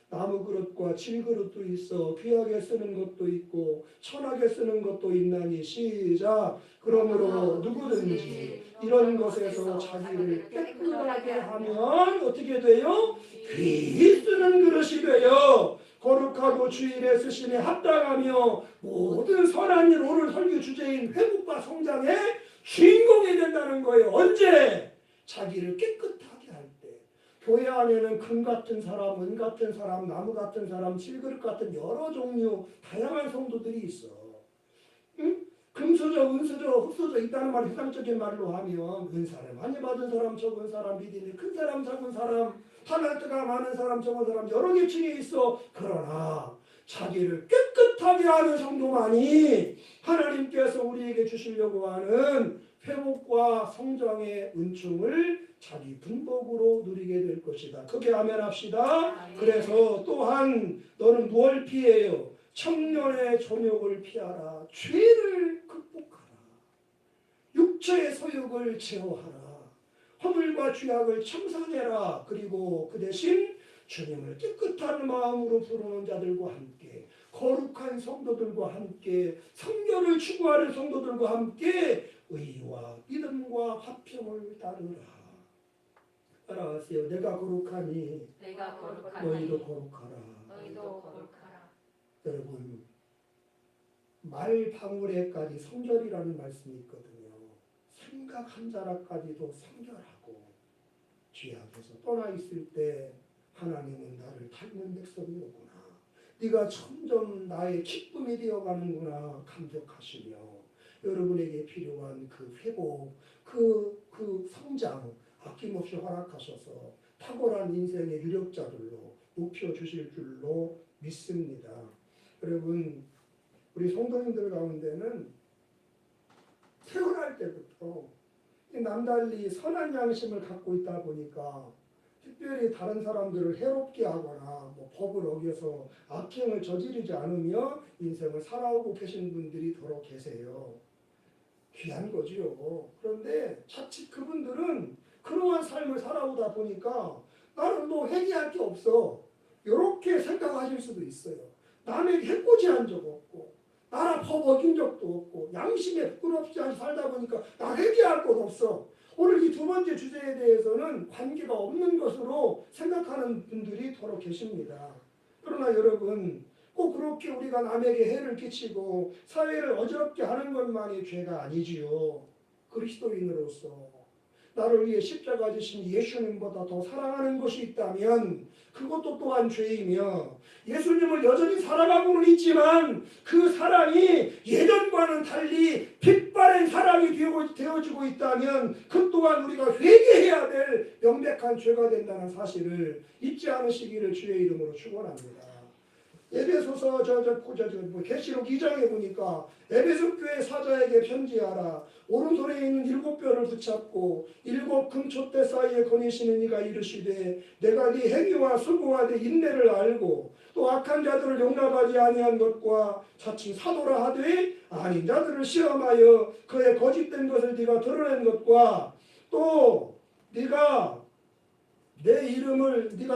나무그릇과 질그릇도 있어 귀하게 쓰는 것도 있고 천하게 쓰는 것도 있나니 시작. 그러므로 누구든지 이런 것에서 자기를 깨끗하게 하면 어떻게 돼요? 귀히 쓰는 그릇이 되어 거룩하고 주일에 쓰심에 합당하며 모든 선한 일 오늘 설교 주제인 회복과 성장의 주인공이 된다는 거예요. 언제? 자기를 깨끗하게 할 때. 교회 안에는 금 같은 사람, 은 같은 사람, 나무 같은 사람, 질그릇 같은 여러 종류 다양한 성도들이 있어. 응? 금수저, 은수저, 흙수저 있다는 말 세상적인 말로 하면 은사를 많이 받은 사람, 적은 사람, 믿음이 큰 사람, 작은 사람, talent가 많은 사람, 적은 사람 여러 계층이 있어. 그러나 자기를 깨끗하게 하는 성도만이 하나님께서 우리에게 주시려고 하는 회복과 성장의 은총을 자기 분복으로 누리게 될 것이다. 그게 아멘 합시다. 그래서 또한 너는 무엇을 피해요? 청년의 정욕을 피하라. 죄를 극복하라. 육체의 소욕을 제어하라. 허물과 죄악을 청산해라. 그리고 그 대신 주님을 깨끗한 마음으로 부르는 자들과 함께 거룩한 성도들과 함께 성결을 추구하는 성도들과 함께 의와 믿음과 화평을 따르라. 따라하세요. 내가 거룩하니 너희도 거룩하라. 여러분, 말 방울에까지 성결이라는 말씀이 있거든요. 생각 한 자락까지도 성결하고 죄악에서 떠나 있을 때 하나님은 나를 닮은 백성이로구나. 네가 점점 나의 기쁨이 되어가는구나 감격하시며 여러분에게 필요한 그 회복, 그 성장 아낌없이 허락하셔서 탁월한 인생의 유력자들로 높여 주실 줄로 믿습니다. 여러분, 우리 성도님들 가운데는 태어날 때부터 남달리 선한 양심을 갖고 있다 보니까 특별히 다른 사람들을 해롭게 하거나 뭐 법을 어겨서 악행을 저지르지 않으며 인생을 살아오고 계신 분들이 더러 계세요. 귀한 거지요. 그런데 자칫 그분들은 그러한 삶을 살아오다 보니까 나는 뭐 회개할 게 없어, 이렇게 생각하실 수도 있어요. 남에게 해코지한 적 없고 나라 법 어긴 적도 없고 양심에 부끄럽지 않게 살다 보니까 나 회개할 것 없어. 오늘 이 두 번째 주제에 대해서는 관계가 없는 것으로 생각하는 분들이 더러 계십니다. 그러나 여러분, 꼭 그렇게 우리가 남에게 해를 끼치고 사회를 어지럽게 하는 것만이 죄가 아니지요. 그리스도인으로서 나를 위해 십자가 지신 예수님보다 더 사랑하는 것이 있다면 그것도 또한 죄이며, 예수님을 여전히 사랑하고는 있지만 그 사랑이 예전과는 달리 빛바랜 사랑이 되어지고 있다면 그 또한 우리가 회개해야 될 명백한 죄가 된다는 사실을 잊지 않으시기를 주의 이름으로 축원합니다. 에베소서 계시록 2장에 보니까 에베소 교회 사자에게 편지하라. 오른손에 있는 7뼈를 붙잡고 7 금촛대 사이에 거니시는 이가 이르시되 내가 네 행위와 수고와 네 인내를 알고 또 악한 자들을 용납하지 아니한 것과 자칭 사도라 하되 아닌 자들을 시험하여 그의 거짓된 것을 네가 드러낸 것과 또 네가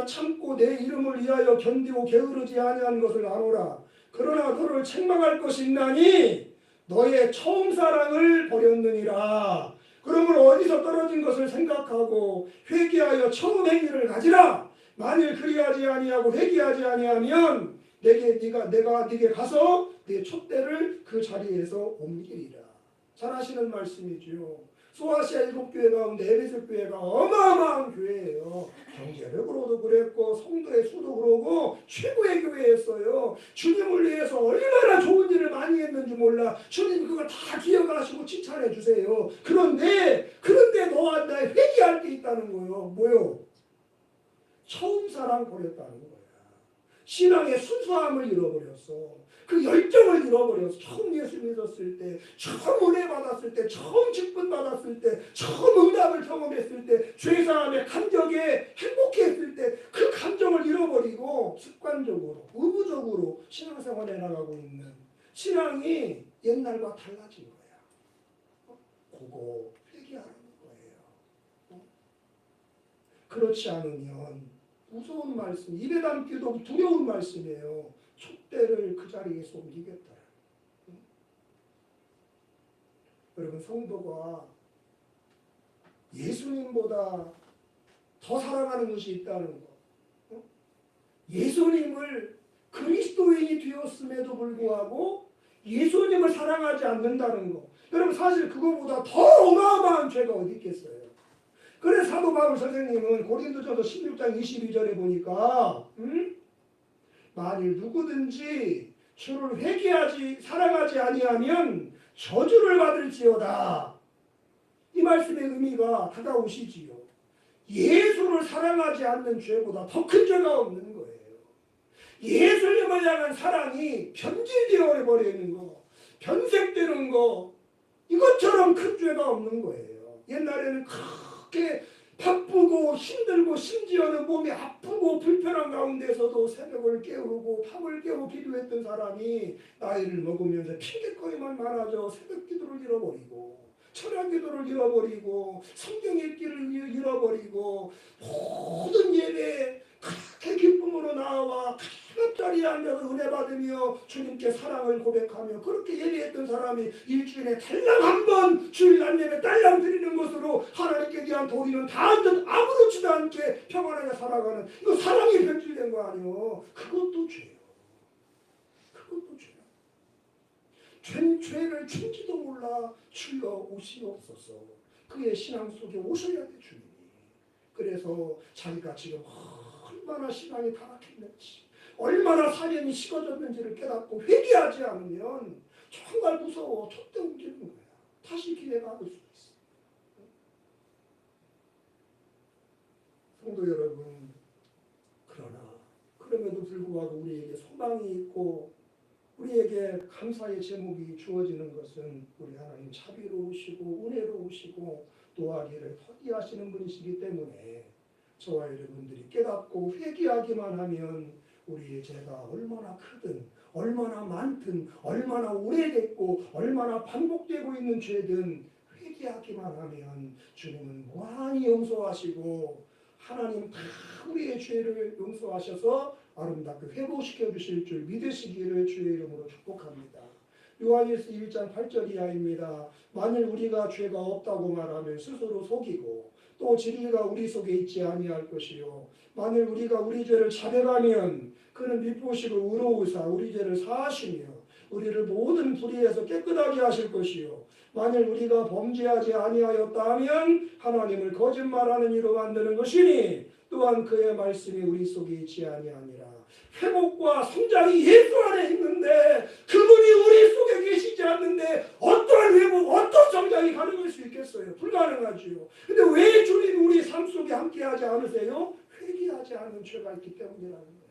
참고 내 이름을 위하여 견디고 게으르지 아니한 것을 아노라. 그러나 너를 책망할 것이 있나니 너의 처음 사랑을 버렸느니라. 그러므로 어디서 떨어진 것을 생각하고 회개하여 처음 행위를 가지라. 만일 그리하지 아니하고 회개하지 아니하면 내가 네게 가서 네 촛대를 그 자리에서 옮기리라. 잘 아시는 말씀이지요. 소아시아 7교회 가운데 에베소 교회가 어마어마한 교회예요. 경제력으로도 그랬고 성도의 수도 그러고 최고의 교회였어요. 주님을 위해서 얼마나 좋은 일을 많이 했는지 몰라. 주님 그걸 다 기억하시고 칭찬해 주세요. 그런데 너와 나 회개할 게 있다는 거예요. 뭐요? 처음 사랑 버렸다는 거야. 신앙의 순수함을 잃어버렸어. 그 열정을 잃어버렸어. 처음 예수 믿었을 때, 처음 은혜 받았을 때, 처음 직분 받았을 때, 처음 응답을 경험했을 때, 죄사함의 감격에 행복했을 때 그 감정을 잃어버리고 습관적으로, 의무적으로 신앙생활에 나가고 있는 신앙이 옛날과 달라진 거야. 그거 회개하는 거예요. 그렇지 않으면 무서운 말씀, 입에 담기도 두려운 말씀이에요. 촛대를 그 자리에서 옮기겠다. 여러분, 성도가 예수님보다 더 사랑하는 것이 있다는 것. 예수님을 그리스도인이 되었음에도 불구하고 예수님을 사랑하지 않는다는 것. 여러분, 사실 그거보다 더 어마어마한 죄가 어디 있겠어요. 그래서 사도 바울 선생님은 고린도전서 16장 22절에 보니까 만일 누구든지 주를 사랑하지 아니하면 저주를 받을지어다. 이 말씀의 의미가 다가오시지요. 예수를 사랑하지 않는 죄보다 더 큰 죄가 없는 거예요. 예수님을 향한 사랑이 변질되어 버리는 거, 변색되는 거, 이것처럼 큰 죄가 없는 거예요. 옛날에는 그렇게 바쁘고 힘들고 심지어는 몸이 아프고 불편한 가운데서도 새벽을 깨우고 밤을 깨우고 기도했던 사람이 나이를 먹으면서 핑계거리만 많아져 새벽 기도를 잃어버리고 철학 기도를 잃어버리고 성경 읽기를 잃어버리고 모든 예배에 그렇게 기쁨으로 나와 앞자리에 앉아서 은혜 받으며 주님께 사랑을 고백하며 그렇게 예배했던 사람이 일주일에 달랑 한 번 주일 안예배 달랑 드리는 것으로 하나님께 대한 도리는 다 아무렇지도 않게 평안하게 살아가는, 이거 사랑이 변질된 거 아니에요. 그것도 죄예요. 그것도 죄야. 죄를 춘지도 몰라 주여 오시옵소서. 그의 신앙 속에 오셔야 돼 주님이. 그래서 자기가 지금 얼마나 신앙이 타락했는지, 얼마나 사명이 식어졌는지를 깨닫고 회개하지 않으면 정말 무서워. 촛대 옮기는 거야. 다시 기회가 올 수 있어. 성도 여러분, 그럼에도 불구하고 우리에게 소망이 있고 우리에게 감사의 제목이 주어지는 것은 우리 하나님 자비로우시고 은혜로우시고 노하기를 더디하시는 분이시기 때문에 저와 여러분들이 깨닫고 회개하기만 하면 우리의 죄가 얼마나 크든 얼마나 많든 얼마나 오래됐고 얼마나 반복되고 있는 죄든 회개하기만 하면 주님은 무한히 용서하시고 하나님 다 우리의 죄를 용서하셔서 아름답게 회복시켜 주실 줄 믿으시기를 주의 이름으로 축복합니다. 요한일서 1장 8절 이하입니다. 만일 우리가 죄가 없다고 말하면 스스로 속이고 또 진리가 우리 속에 있지 아니할 것이요 만일 우리가 우리 죄를 자백하면 그는 미쁘시고 의로우사 우리 죄를 사하시며 우리를 모든 불의에서 깨끗하게 하실 것이요 만일 우리가 범죄하지 아니하였다 하면 하나님을 거짓말하는 이로 만드는 것이니 또한 그의 말씀이 우리 속에 있지 아니하니라. 회복과 성장이 예수 안에 있는데 그분이 우리 속에 계시지 않는데 어떠한 회복, 어떤 성장이 가능할 수 있겠어요? 불가능하지요. 근데 왜 주님이 우리 삶 속에 함께하지 않으세요? 회개하지 않은 죄가 있기 때문이라는 거야.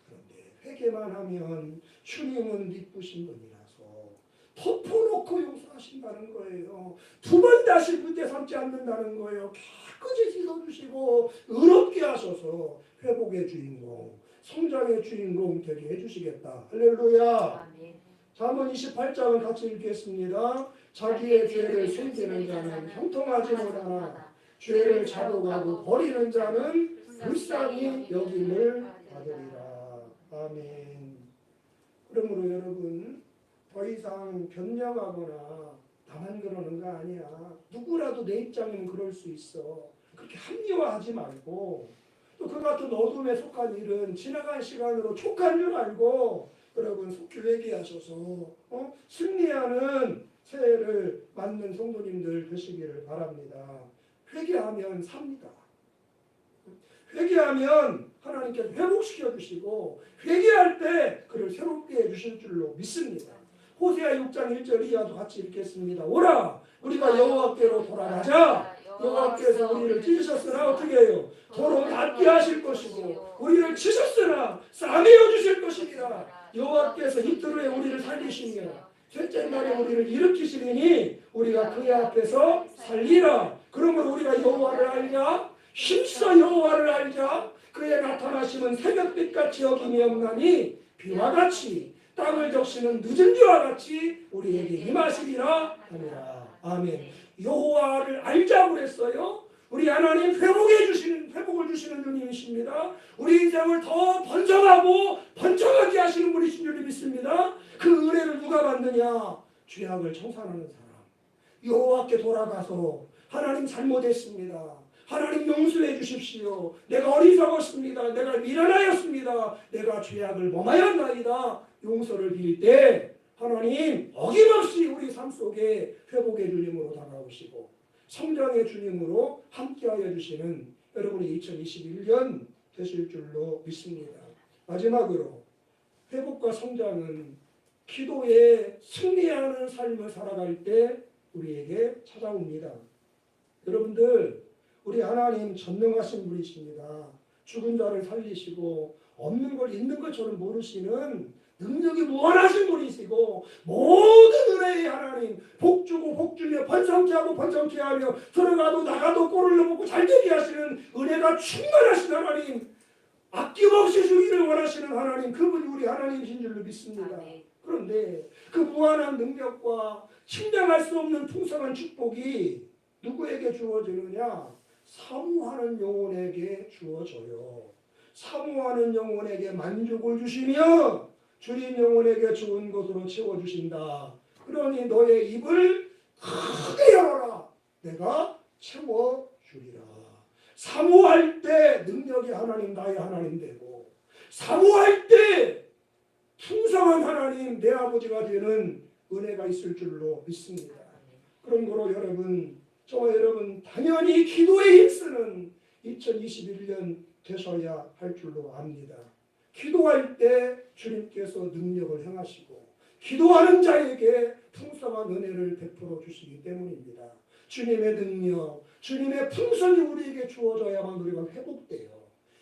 그런데 회개만 하면 주님은 기쁘신 분이라서 덮어놓고 용서하신다는 거예요. 두 번 다시 그때 삼지 않는다는 거예요. 깨끗이 씻어주시고 의롭게 하셔서 회복의 주인공, 성장의 주인공 되게 해주시겠다. 할렐루야. 잠언 28장을 같이 읽겠습니다. 자기의 죄를 숨기는 자는 형통하지 못하나 죄를 자복하고 버리는 자는 불쌍히 여김을 받으리라. 아멘. 그러므로 여러분 더 이상 변명하거나 나만 그러는 거 아니야. 누구라도 내 입장이면 그럴 수 있어. 그렇게 합리화하지 말고 또 그 같은 어둠에 속한 일은 지나간 시간으로 촉한 줄 알고 여러분 속히 회개하셔서 승리하는 새해를 맞는 성도님들 되시기를 바랍니다. 회개하면 삽니다. 회개하면 하나님께서 회복시켜 주시고 회개할 때 그를 새롭게 해주실 줄로 믿습니다. 호세아 6장 1절 이하도 같이 읽겠습니다. 오라 우리가 여호와께로 돌아가자. 여호와께서 우리를 찢으셨으나 어떻게 해요? 도로 낫게 하실 것이고 우리를 치셨으나 싸매어 주실 것이니라. 여호와께서 이틀 후에 우리를 살리시며 셋째 날에 우리를 일으키시리니 우리가 그의 앞에서 살리라. 그러므로 우리가 여호와를 알자. 힘써 여호와를 알자. 그의 나타나심은 새벽빛같이 여김이 없나니 비와 같이 땅을 적시는 늦은 비와 같이 우리에게 임하시리라 하니라. 아멘. 여호와를 알자고 그랬어요. 우리 하나님 회복을 주시는 주님이십니다. 우리 인생을 더 번성하고 번창하게 하시는 분이신 줄 믿습니다. 그 은혜를 누가 받느냐? 죄악을 청산하는 사람. 여호와께 돌아가서 하나님 잘못했습니다. 하나님 용서해 주십시오. 내가 어리석었습니다. 내가 미련하였습니다. 내가 죄악을 범하였나이다. 용서를 빌 때 하나님 어김없이 우리 삶 속에 회복의 주님으로 다가오시고 성장의 주님으로 함께하여 주시는 여러분의 2021년 되실 줄로 믿습니다. 마지막으로 회복과 성장은 기도에 승리하는 삶을 살아갈 때 우리에게 찾아옵니다. 여러분들 우리 하나님 전능하신 분이십니다. 죽은 자를 살리시고 없는 걸 있는 것처럼 모르시는 능력이 무한하신 분이시고 모든 은혜의 하나님 복주고 복주며 번성케 하고 번성케 하며 들어가도 나가도 꼴을 넘고 잘되게 하시는 은혜가 충만하신 하나님 아낌없이 주기를 원하시는 하나님 그분이 우리 하나님이신 줄로 믿습니다. 그런데 그 무한한 능력과 측량할 수 없는 풍성한 축복이 누구에게 주어지느냐? 사모하는 영혼에게 주어져요. 사모하는 영혼에게 만족을 주시며 주님 영혼에게 좋은 것으로 채워주신다. 그러니 너의 입을 크게 열어라. 내가 채워주리라. 사모할 때 능력이 하나님 나의 하나님 되고 사모할 때 풍성한 하나님 내 아버지가 되는 은혜가 있을 줄로 믿습니다. 그러므로 저와 여러분 당연히 기도에 힘쓰는 2021년 되셔야 할 줄로 압니다. 기도할 때 주님께서 능력을 행하시고 기도하는 자에게 풍성한 은혜를 베풀어 주시기 때문입니다. 주님의 능력, 주님의 풍성이 우리에게 주어져야만 우리가 회복돼요.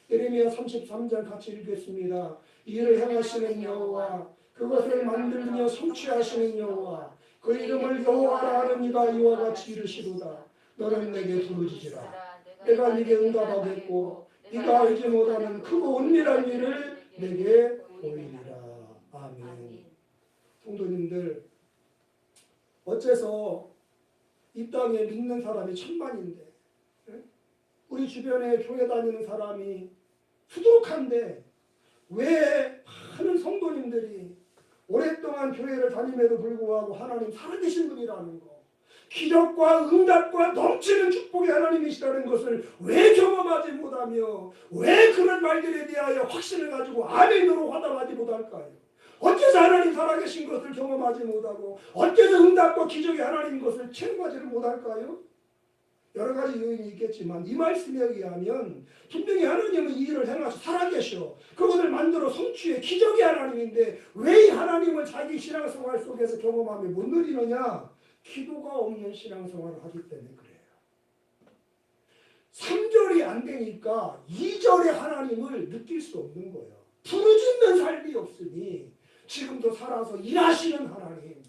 예레미야 33장 같이 읽겠습니다. 이를 행하시는 여호와 그것을 만들며 성취하시는 여호와 그 이름을 여호와라 하는 이가 이와 같이 이르시도다. 너는 내게 부르짖으라. 내가 네게 응답하겠고 네가 알지 못하는 크고 은밀한 일을 내게 보이리라. 아멘. 성도님들, 어째서 이 땅에 믿는 사람이 천만인데 우리 주변에 교회 다니는 사람이 수두룩한데 왜 많은 성도님들이 오랫동안 교회를 다님에도 불구하고 하나님 살아계신 분이라는 거, 기적과 응답과 넘치는 축복의 하나님이시라는 것을 왜 경험하지 못하며 왜 그런 말들에 대하여 확신을 가지고 아멘으로 화답하지 못할까요? 어째서 하나님 살아계신 것을 경험하지 못하고 어째서 응답과 기적의 하나님인 것을 체험하지를 못할까요? 여러 가지 요인이 있겠지만 이 말씀에 의하면 분명히 하나님은 이 일을 행하셔 살아계셔 그것을 만들어 성취해 기적의 하나님인데 왜 이 하나님을 자기 신앙생활 속에서 경험하며 못 누리느냐? 기도가 없는 신앙생활을 하기 때문에 그래요. 3절이 안 되니까 2절의 하나님을 느낄 수 없는 거예요. 부르짖는 삶이 없으니 지금도 살아서 일하시는 하나님,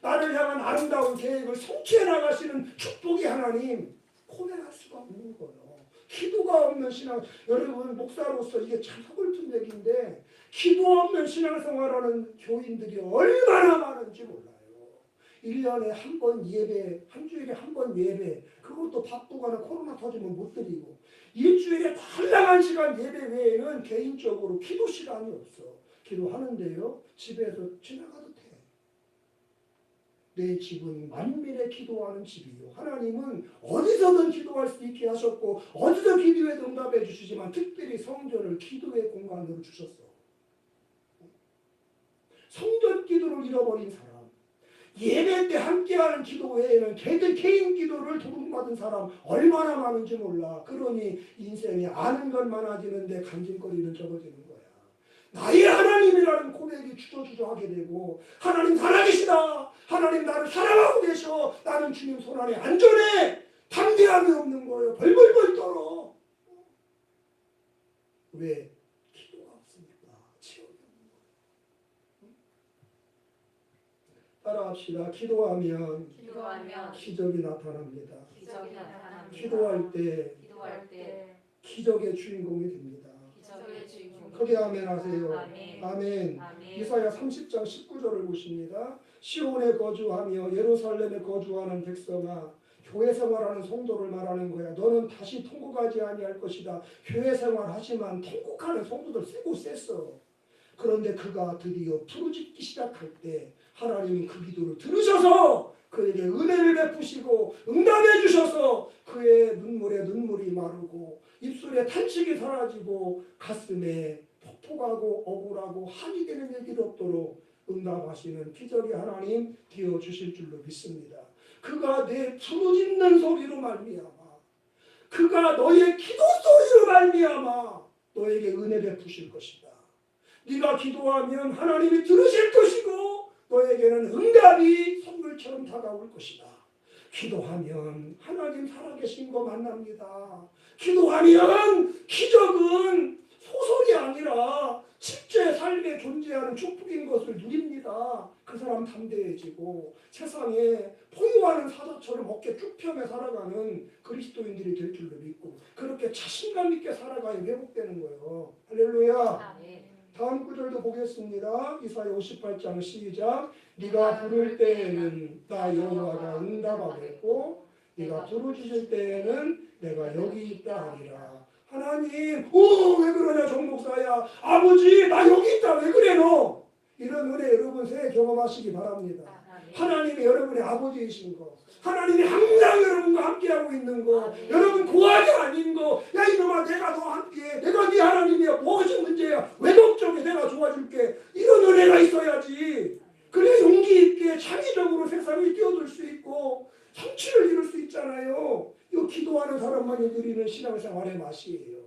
나를 향한 아름다운 계획을 성취해 나가시는 축복의 하나님 고백할 수가 없는 거예요. 기도가 없는 신앙, 여러분 목사로서 이게 참 서글픈 얘기인데 기도 없는 신앙생활하는 교인들이 얼마나 많은지 몰라요. 1년에 한 번 예배, 한 주일에 한 번 예배, 그것도 바쁘거나 코로나 터지면 못 드리고 일주일에 다양한 시간 예배 외에는 개인적으로 기도 시간이 없어. 기도하는데요, 집에서 지나가도 돼. 내 집은 만민의 기도하는 집이요. 하나님은 어디서든 기도할 수 있게 하셨고 어디서 기도에 응답해 주시지만 특별히 성전을 기도의 공간으로 주셨어. 성전 기도를 잃어버린 사람, 예배 때 함께하는 기도 외에는 개인 기도를 도움받은 사람 얼마나 많은지 몰라. 그러니 인생이 아는 건 많아지는데 간질거리는 적어지는 거야. 나의 하나님이라는 고백이 주저주저하게 되고 하나님 살아계시다. 하나님 나를 사랑하고 계셔. 나는 주님 손안에 안전해. 담대함이 없는 거예요. 벌벌벌 떨어. 왜? 기도가 없으니까. 체험이 없는 거예요. 따라합시다. 기도하면 기적이 나타납니다. 기도할 때 기적의 주인공이 됩니다. 크게 아멘 하세요. 아멘. 이사야 30장 19절을 보십니다. 시온에 거주하며 예루살렘에 거주하는 백성아, 교회 생활하는 성도를 말하는 거야. 너는 다시 통곡하지 아니할 것이다. 교회 생활하지만 통곡하는 성도들 쓰고 셌어. 그런데 그가 드디어 부르짖기 시작할 때 하나님이 그 기도를 들으셔서 그에게 은혜를 베푸시고 응답해 주셔서 그의 눈물에 눈물이 마르고 입술에 탄식이 사라지고 가슴에 폭폭하고 억울하고 한이 되는 얘기도 없도록 응답하시는 기적의 하나님 되어 주실 줄로 믿습니다. 그가 내 부르짖는 소리로 말미암아, 그가 너의 기도 소리로 말미암아 너에게 은혜 베푸실 것이다. 네가 기도하면 하나님이 들으실 것이고 너에게는 응답이 선물처럼 다가올 것이다. 기도하면 하나님 살아계신 거 만납니다. 기도하면 기적은 소설이 아니라 실제 삶에 존재하는 축복인 것을 누립니다. 그 사람 담대해지고 세상에 포효하는 사자처럼 어깨 쭉 펴며 살아가는 그리스도인들이 될 줄로 믿고 그렇게 자신감 있게 살아가야 회복되는 거예요. 할렐루야. 다음 구절도 보겠습니다. 이사야 58장 시작. 네가 부를 때에는 나 여호와가 응답하겠고 네가 부르짖을 때에는 내가 여기 있다 하리라. 하나님, 왜 그러냐 정목사야. 아버지 나 여기 있다 왜 그래 너. 이런 은혜 여러분 새해 경험하시기 바랍니다. 하나님이 여러분의 아버지이신 거, 하나님이 항상 여러분과 함께하고 있는 거, 여러분 고아가 아닌 거, 야 이놈아 내가 너와 함께해, 내가 네 하나님이야, 무엇이 문제야, 왜 걱정해, 내가 도와줄게. 이런 은혜가 있어야지. 그래야 용기 있게 창의적으로 세상에 뛰어들 수 있고 성취를 이룰 수 있잖아요. 이 기도하는 사람만이 누리는 신앙생활의 맛이에요.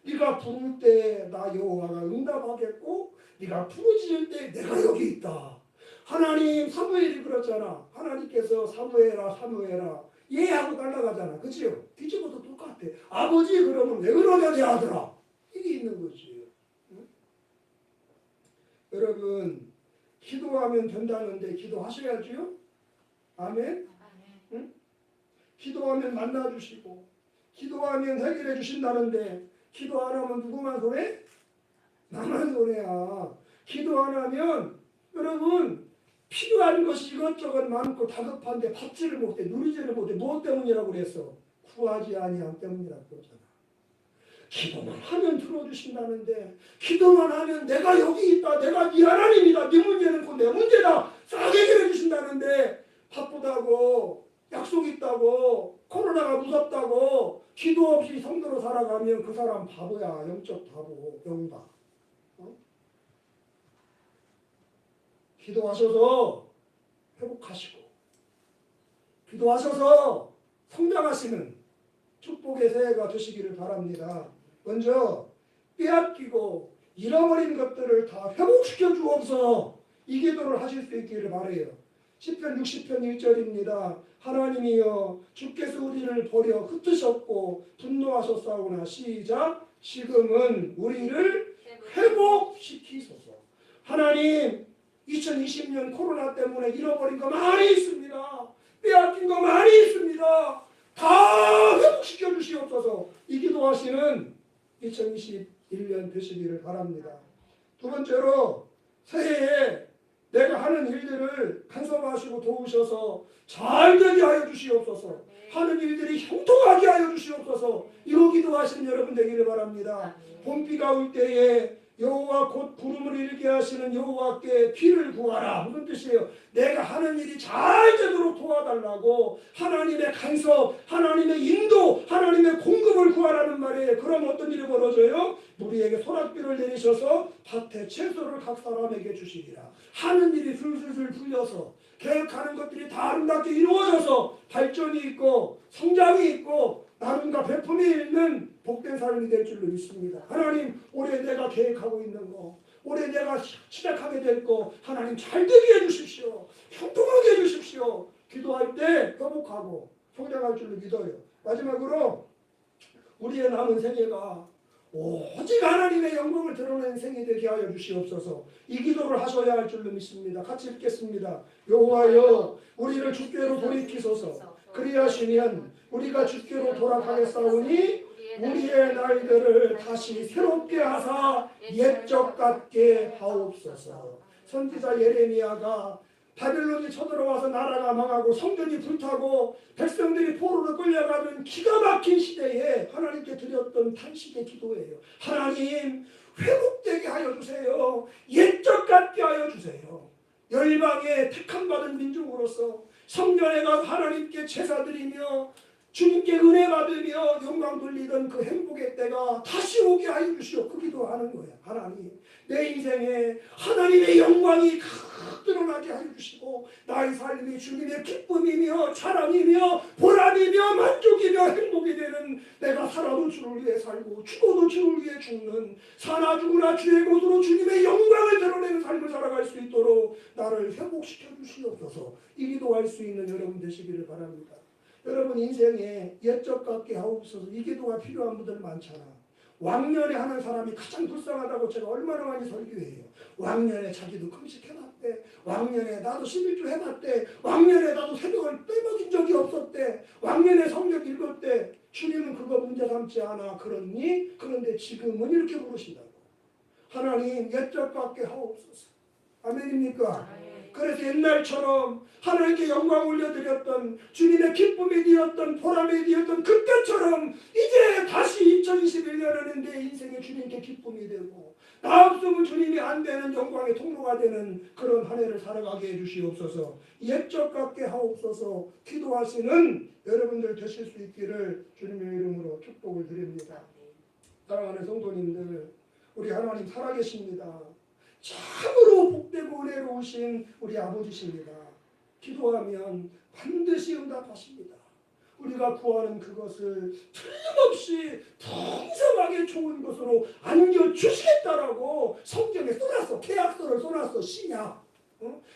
네가 부를 때 나 여호와가 응답하겠고 네가 부르짖을 때 내가 여기 있다. 하나님, 사무엘이 그렇잖아. 하나님께서 사무엘아 예 하고 날아가잖아. 그치요? 뒤집어도 똑같아. 아버지 그러면 왜 그러냐 내 아들아. 이게 있는 거지. 응? 여러분 기도하면 된다는데 기도하셔야지요. 아멘. 응? 기도하면 만나주시고 기도하면 해결해 주신다는데 기도 안 하면 누구만 손해? 나만 손해야. 기도 안 하면 여러분 필요한 것이 이것저것 많고 다급한데 받지를 못해 누리지를 못해. 무엇 때문이라고 그랬어? 구하지 아니함 때문이라고 그러잖아. 기도만 하면 들어주신다는데 기도만 하면 내가 여기 있다. 내가 네 하나님이다. 네 문제는 곧 내 문제다. 싹 해결해 주신다는데 바쁘다고 약속 있다고 코로나가 무섭다고 기도 없이 성도로 살아가면 그 사람 바보야. 영적 바보. 영바. 기도하셔서 회복하시고 기도하셔서 성장하시는 축복의 새해가 되시기를 바랍니다. 먼저 빼앗기고 잃어버린 것들을 다 회복시켜 주옵소서. 이 기도를 하실 수 있기를 바라요. 시편 60편 1절입니다. 하나님이여 주께서 우리를 버려 흩으셨고 분노하셨사오나 시작. 지금은 우리를 회복시키소서. 하나님 2020년 코로나 때문에 잃어버린 거 많이 있습니다. 빼앗긴 거 많이 있습니다. 다 회복시켜 주시옵소서. 이 기도하시는 2021년 되시기를 바랍니다. 두 번째로 새해에 내가 하는 일들을 간섭하시고 도우셔서 잘 되게 하여 주시옵소서. 하는 일들이 형통하게 하여 주시옵소서. 이거 기도하시는 여러분 되기를 바랍니다. 봄비가 올 때에 여호와 곧 구름을 일게 하시는 여호와께 비를 구하라. 무슨 뜻이에요? 내가 하는 일이 잘 되도록 도와달라고 하나님의 간섭, 하나님의 인도, 하나님의 공급을 구하라는 말이에요. 그럼 어떤 일이 벌어져요? 우리에게 소낙비를 내리셔서 밭에 채소를 각 사람에게 주시리라. 하는 일이 술술술 풀려서 계획하는 것들이 다 아름답게 이루어져서 발전이 있고 성장이 있고 나눔과 베품이 있는 복된 삶이 될 줄로 믿습니다. 하나님 올해 내가 계획하고 있는 거 올해 내가 시작하게 될 거 하나님 잘 되게 해주십시오. 형통하게 해주십시오. 기도할 때 회복하고 성장할 줄로 믿어요. 마지막으로 우리의 남은 생애가 오직 하나님의 영광을 드러내는 생이 되게 하여 주시옵소서. 이 기도를 하셔야 할 줄로 믿습니다. 같이 읽겠습니다. 여호와여 우리를 주께로 돌이키소서. 그리하시면 우리가 주께로 돌아가겠사오니 우리의 날들을 다시 새롭게 하사 옛적 같게 하옵소서. 선지자 예레미야가 바벨론이 쳐들어와서 나라가 망하고 성전이 불타고 백성들이 포로로 끌려가는 기가 막힌 시대에 하나님께 드렸던 탄식의 기도예요. 하나님 회복되게 하여 주세요. 옛적 같게 하여 주세요. 열방의 택함받은 민족으로서 성전에 가서 하나님께 제사 드리며 주님께 은혜 받으며 영광 돌리던 그 행복의 때가 다시 오게 하여 주시오. 그 기도하는 거야. 하나님 내 인생에 하나님의 영광이 가득 드러나게 하여 주시고 나의 삶이 주님의 기쁨이며 자랑이며 보람이며 만족이며 행복이 되는 내가 살아도 주를 위해 살고 죽어도 주를 위해 죽는 사나 죽으나 주의 곳으로 주님의 영광을 드러내는 삶을 살아갈 수 있도록 나를 회복시켜 주시옵소서. 이 기도할 수 있는 여러분 되시기를 바랍니다. 여러분 인생에 옛적 같게 하옵소서. 이 기도가 필요한 분들 많잖아. 왕년에 하는 사람이 가장 불쌍하다고 제가 얼마나 많이 설교해요. 왕년에 자기도 금식해봤대. 왕년에 나도 11조 해봤대. 왕년에 나도 새벽을 빼먹인 적이 없었대. 왕년에 성경 읽었대. 주님은 그거 문제 삼지 않아. 그렇니? 그런데 지금은 이렇게 부르신다고. 하나님 옛적 같게 하옵소서. 아멘입니까? 그래서 옛날처럼 하나님께 영광 올려드렸던 주님의 기쁨이 되었던 보람이 되었던 그때처럼 이제 다시 2021년에는 내 인생에 주님께 기쁨이 되고 나 없으면 주님이 안 되는 영광의 통로가 되는 그런 한 해를 살아가게 해주시옵소서. 옛적 같게 하옵소서. 기도하시는 여러분들 되실 수 있기를 주님의 이름으로 축복을 드립니다. 사랑하는 성도님들 우리 하나님 살아계십니다. 참으로 복되고 은혜로우신 우리 아버지십니다. 기도하면 반드시 응답하십니다. 우리가 구하는 그것을 틀림없이 풍성하게 좋은 것으로 안겨주시겠다라고 성경에 써놨어. 계약서를 써놨어. 신약.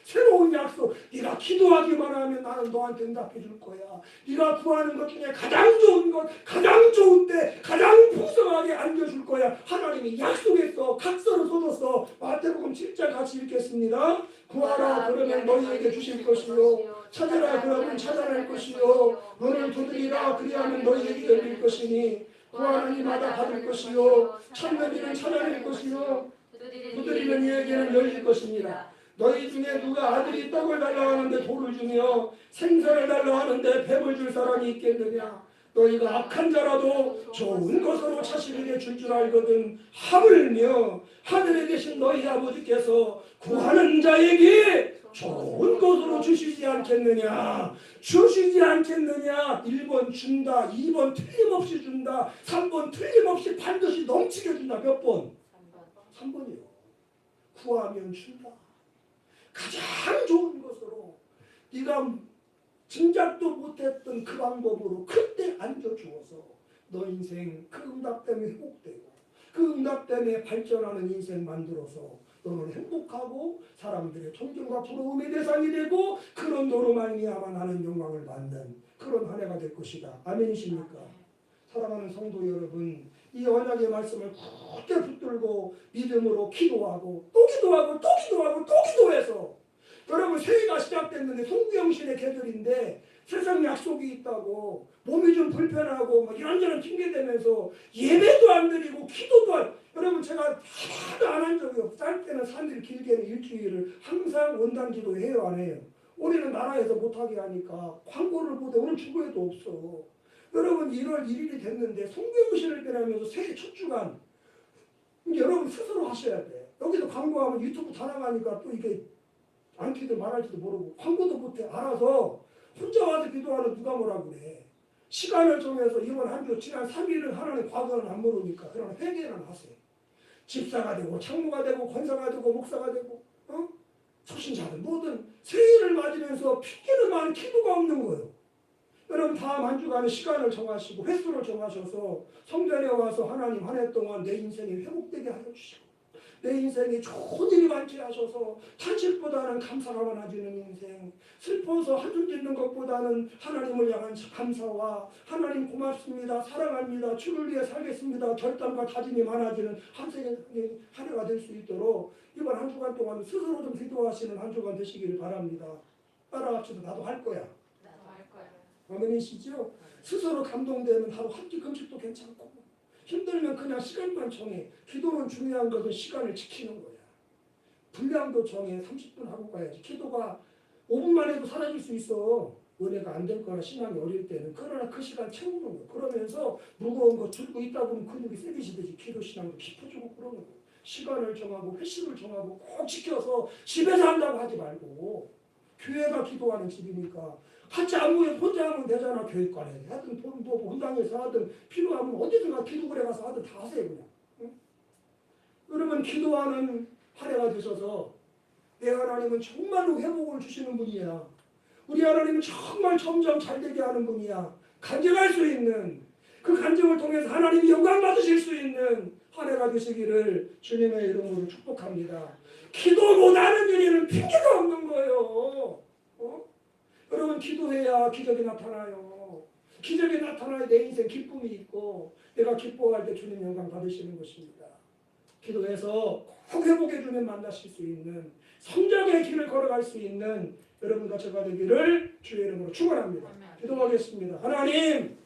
새로운 약속. 네가 기도하기만 하면 나는 너한테 응답해 줄 거야. 네가 구하는 것 중에 가장 좋은 것, 가장 좋은 때, 가장 풍성하게 안겨줄 거야. 하나님이 약속했어. 각서를 쏟았어. 마태복음 7장 같이 읽겠습니다. 구하라 그러면 너희에게 주실 것이요, 찾으라 그러면 찾아낼 것이요, 문을 두드리라 그리하면 너희에게 열릴 것이니, 구하는 이마다 받을 것이요, 찾는 이는 찾아낼 것이요, 두드리는 이에게는 열릴 것입니다. 너희 중에 누가 아들이 떡을 달라 하는데 돌을 주며 생선을 달라 하는데 뱀을 줄 사람이 있겠느냐? 너희가 악한 자라도 좋은 것으로 자식에게 줄 줄 알거든. 하물며 하늘에 계신 너희 아버지께서 구하는 자에게 좋은 것으로 주시지 않겠느냐? 주시지 않겠느냐? 1번 준다, 2번 틀림없이 준다, 3번 틀림없이 반드시 넘치게 준다. 몇 번? 3번이요. 구하면 준다. 가장 좋은 것으로 네가 짐작도 못했던 그 방법으로 그때 안겨주어서 너 인생 그 응답 때문에 회복되고 그 응답 때문에 발전하는 인생 만들어서 너는 행복하고 사람들의 존경과 부러움의 대상이 되고 그런 너로 말미암아 나는 영광을 받는 그런 한 해가 될 것이다. 아멘이십니까? 사랑하는 성도 여러분, 이 언약의 말씀을 굳게 붙들고 믿음으로 기도하고 또 기도하고 또 기도하고 또 기도해서 여러분 새해가 시작됐는데 송구영신의 계절인데 세상 약속이 있다고 몸이 좀 불편하고 뭐 이런저런 핑계대면서 예배도 안 드리고 기도도 안, 여러분 제가 하나도 안 한 적이 없어요. 짧게는 3일 길게는 일주일을 항상 원단 기도해요 안 해요? 올해는 나라에서 못하게 하니까 광고를 보되 오늘 주고에도 없어. 여러분 1월 1일이 됐는데 송구영신을 빼내면서 새해 첫 주간 여러분 스스로 하셔야 돼. 여기서 광고하면 유튜브 다 나가니까 또 이게 않기도 말할지도 모르고 광고도 못해. 알아서 혼자 와서 기도하는 누가 뭐라 그래. 시간을 정해서 이번 한 주 지난 3일은 하나님 과거는 안 모르니까 그러나 회개는 하세요. 집사가 되고 창무가 되고 권사가 되고 목사가 되고 초신자들 뭐든 새해를 맞으면서 핑계는 많은 기도가 없는 거예요. 여러분 다음 한 주간의 시간을 정하시고 횟수를 정하셔서 성전에 와서 하나님 한 해 동안 내 인생이 회복되게 하여 주시고 내 인생에 좋은 일이 많게 하셔서 탄식보다는 감사가 많아지는 인생, 슬퍼서 한숨 짓는 것보다는 하나님을 향한 감사와 하나님 고맙습니다, 사랑합니다, 주를 위해 살겠습니다 결단과 다짐이 많아지는 한 해가 될 수 있도록 이번 한 주간 동안 스스로 좀 기도하시는 한 주간 되시기를 바랍니다. 따라합시다. 나도 할 거야. 아멘이시죠? 스스로 감동되면 하루 한 끼 금식도 괜찮고 힘들면 그냥 시간만 정해. 기도는 중요한 것은 시간을 지키는 거야. 분량도 정해. 30분 하고 가야지. 기도가 5분만 해도 사라질 수 있어. 은혜가 안 될 거나 신앙이 어릴 때는. 그러나 그 시간 채우는 거야. 그러면서 무거운 거 들고 있다 보면 근육이 세지듯이 기도 신앙도 깊어지고 그러는 거야. 시간을 정하고 횟수를 정하고 꼭 지켜서 집에서 한다고 하지 말고 교회가 기도하는 집이니까 같이 안무에 혼자 하면 되잖아. 교육관에 하든 뭐 본당에서 하든 필요하면 어디든가 기도실에 가서 하든 다 하세요 그냥. 응? 여러분 기도하는 한 해가 되셔서 내 하나님은 정말로 회복을 주시는 분이야. 우리 하나님은 정말 점점 잘되게 하는 분이야. 간증할 수 있는 그 간증을 통해서 하나님이 영광 받으실 수 있는 한 해가 되시기를 주님의 이름으로 축복합니다. 기도 못하는 일에는 핑계가 없는 거예요. 여러분 기도해야 기적이 나타나요. 기적이 나타나야 내 인생 기쁨이 있고 내가 기뻐할 때 주님 영광 받으시는 것입니다. 기도해서 꼭 회복의 주님 만나실 수 있는 성장의 길을 걸어갈 수 있는 여러분과 제가 되기를 주의 이름으로 축원합니다. 기도하겠습니다. 하나님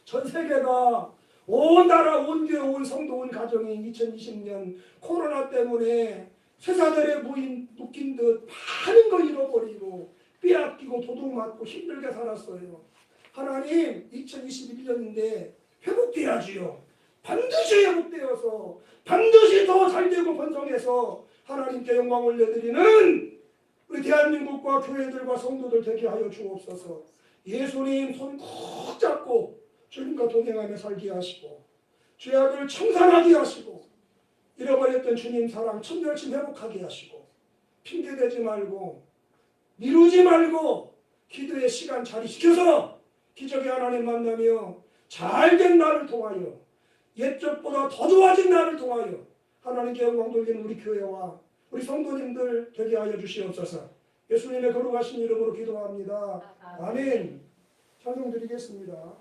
전 세계가 온 나라 온 교회 온 성도 온 가정이 2020년 코로나 때문에 쇠사들에 묶인 듯 많은 걸 잃어버리고 빼앗기고 도둑맞고 힘들게 살았어요. 하나님 2021년인데 회복돼야지요. 반드시 회복되어서 반드시 더 잘되고 번성해서 하나님께 영광 올려드리는 우리 대한민국과 교회들과 성도들 되게 하여 주옵소서. 예수님 손 꼭 잡고 주님과 동행하며 살게 하시고 죄악을 청산하게 하시고 잃어버렸던 주님 사랑 천멸치 회복하게 하시고 핑계대지 말고 미루지 말고 기도의 시간 자리시켜서 기적의 하나님 만나며 잘된 나를 통하여 옛적보다 더 좋아진 나를 통하여 하나님께 영광 돌리는 우리 교회와 우리 성도님들 되게 하여 주시옵소서. 예수님의 거룩하신 이름으로 기도합니다. 아멘. 찬송 드리겠습니다.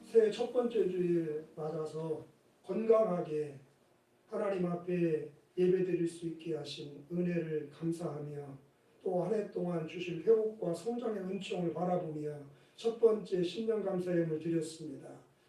새해 첫 번째 주일 맞아서 건강하게 하나님 앞에 예배드릴 수 있게 하신 은혜를 감사하며 또 한 해 동안 주실 회복과 성장의 은총을 바라보며 첫 번째 신년 감사예물 드렸습니다.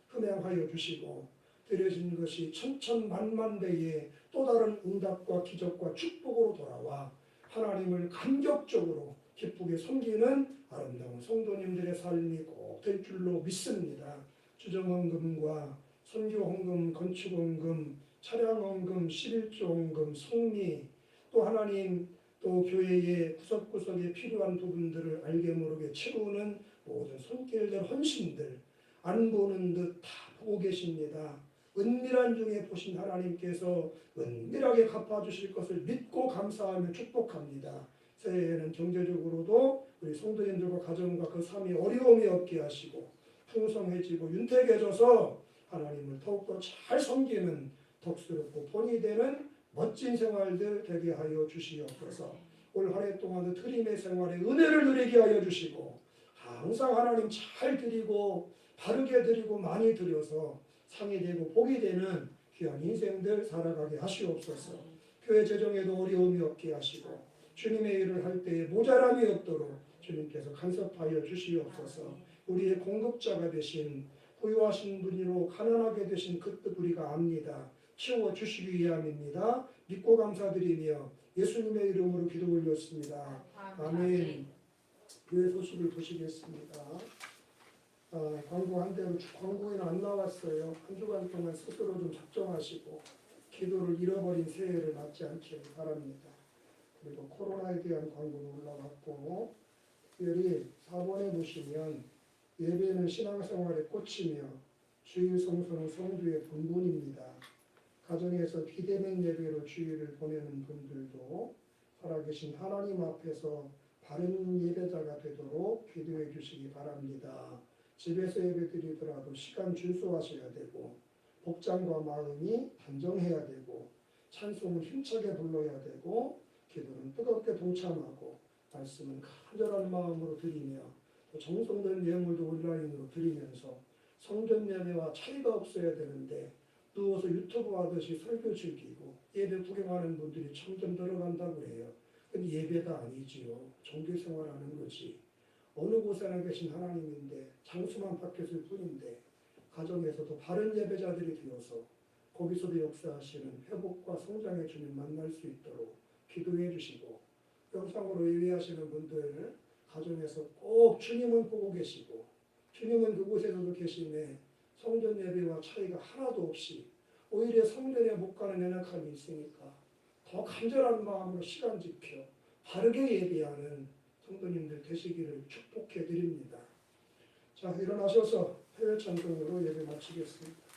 흠양하여 주시고 드려진 것이 천천만만배의 또 다른 응답과 기적과 축복으로 돌아와 하나님을 감격적으로 기쁘게 섬기는 아름다운 성도님들의 삶이 꼭 될 줄로 믿습니다. 주정헌금과 선교헌금, 건축헌금, 차량헌금, 11조헌금, 성미 또 하나님 또 교회의 구석구석에 필요한 부분들을 알게 모르게 채우는 모든 손길들 헌신들 안 보는 듯 다 보고 계십니다. 은밀한 중에 보신 하나님께서 은밀하게 갚아주실 것을 믿고 감사하며 축복합니다. 새해에는 경제적으로도 우리 성도님들과 가정과 그 삶이 어려움이 없게 하시고 풍성해지고 윤택해져서 하나님을 더욱더 잘 섬기는 덕스럽고 본이 되는 멋진 생활들 되게 하여 주시옵소서. 올 한 해 동안도 드림의 생활에 은혜를 누리게 하여 주시고 항상 하나님 잘 드리고 바르게 드리고 많이 드려서 상이 되고 복이 되는 귀한 인생들 살아가게 하시옵소서. 교회 재정에도 어려움이 없게 하시고 주님의 일을 할 때에 모자람이 없도록 주님께서 간섭하여 주시옵소서. 우리의 공급자가 되신 부유하신 분으로 가난하게 되신 그 뜻 우리가 압니다. 채워주시기 위함입니다. 믿고 감사드리며 예수님의 이름으로 기도 올렸습니다. 아멘. 교회 소식을 보시겠습니다. 광고 한 대로 광고에는 안 나왔어요. 한 주간 동안 스스로 좀 작정하시고 기도를 잃어버린 새해를 맞지 않기를 바랍니다. 그리고 코로나에 대한 광고도 올라왔고 특별히 4번에 보시면 예배는 신앙생활의 꽃이며 주일 성수는 성도의 본분입니다. 가정에서 비대면 예배로 주일을 보내는 분들도 살아계신 하나님 앞에서 바른 예배자가 되도록 기도해 주시기 바랍니다. 집에서 예배드리더라도 시간 준수하셔야 되고 복장과 마음이 단정해야 되고 찬송을 힘차게 불러야 되고 기도는 뜨겁게 동참하고 말씀은 간절한 마음으로 드리며 또 정성된 예물도 온라인으로 드리면서 성전 예배와 차이가 없어야 되는데 누워서 유튜브 하듯이 설교 즐기고 예배 구경하는 분들이 점점 늘어난다고 그래요. 근데 예배가 아니지요. 종교생활하는 거지. 어느 곳에나 계신 하나님인데 장수만 바뀌었을 뿐인데 가정에서도 바른 예배자들이 되어서 거기서도 역사하시는 회복과 성장의 주님 만날 수 있도록 기도해 주시고 영상으로 예배하시는 분들 가정에서 꼭 주님은 보고 계시고 주님은 그곳에서도 계시네 성전 예배와 차이가 하나도 없이 오히려 성전에 못 가는 연약함이 있으니까 더 간절한 마음으로 시간 지켜 바르게 예배하는 성도님들 되시기를 축복해 드립니다. 자, 일어나셔서 해외 찬송으로 예배 마치겠습니다.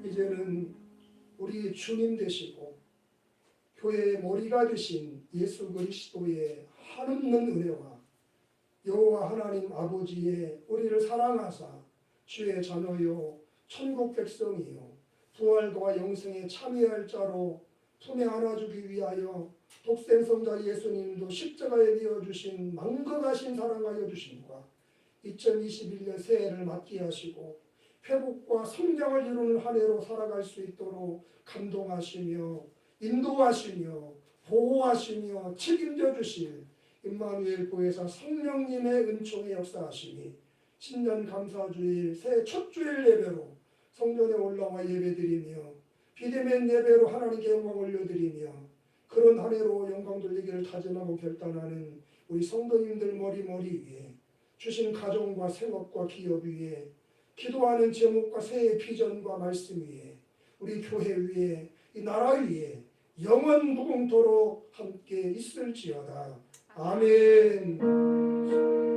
이제는 우리 주님 되시고 교회의 머리가 되신 예수 그리스도의 한없는 은혜와 여호와 하나님 아버지의 우리를 사랑하사 주의 자녀요 천국 백성이요 부활과 영생에 참여할 자로 품에 안아주기 위하여 독생성자 예수님도 십자가에 이어주신 망각하신 사랑하여 주심과 2021년 새해를 맞게 하시고 회복과 성장을 이루는 한 해로 살아갈 수 있도록 감동하시며 인도하시며 보호하시며 책임져 주실 임마누엘 보혜사 성령님의 은총의 역사하심이 신년 감사주일 새해 첫 주일 예배로 성전에 올라와 예배드리며 비대면 예배로 하나님께 영광 올려드리며 그런 한 해로 영광 돌리기를 다짐하고 결단하는 우리 성도님들 머리 위에 주신 가정과 생업과 기업 위에 기도하는 제목과 새해 비전과 말씀 위에 우리 교회 위에 이 나라 위에 영원 무궁토록 함께 있을지어다. 아멘.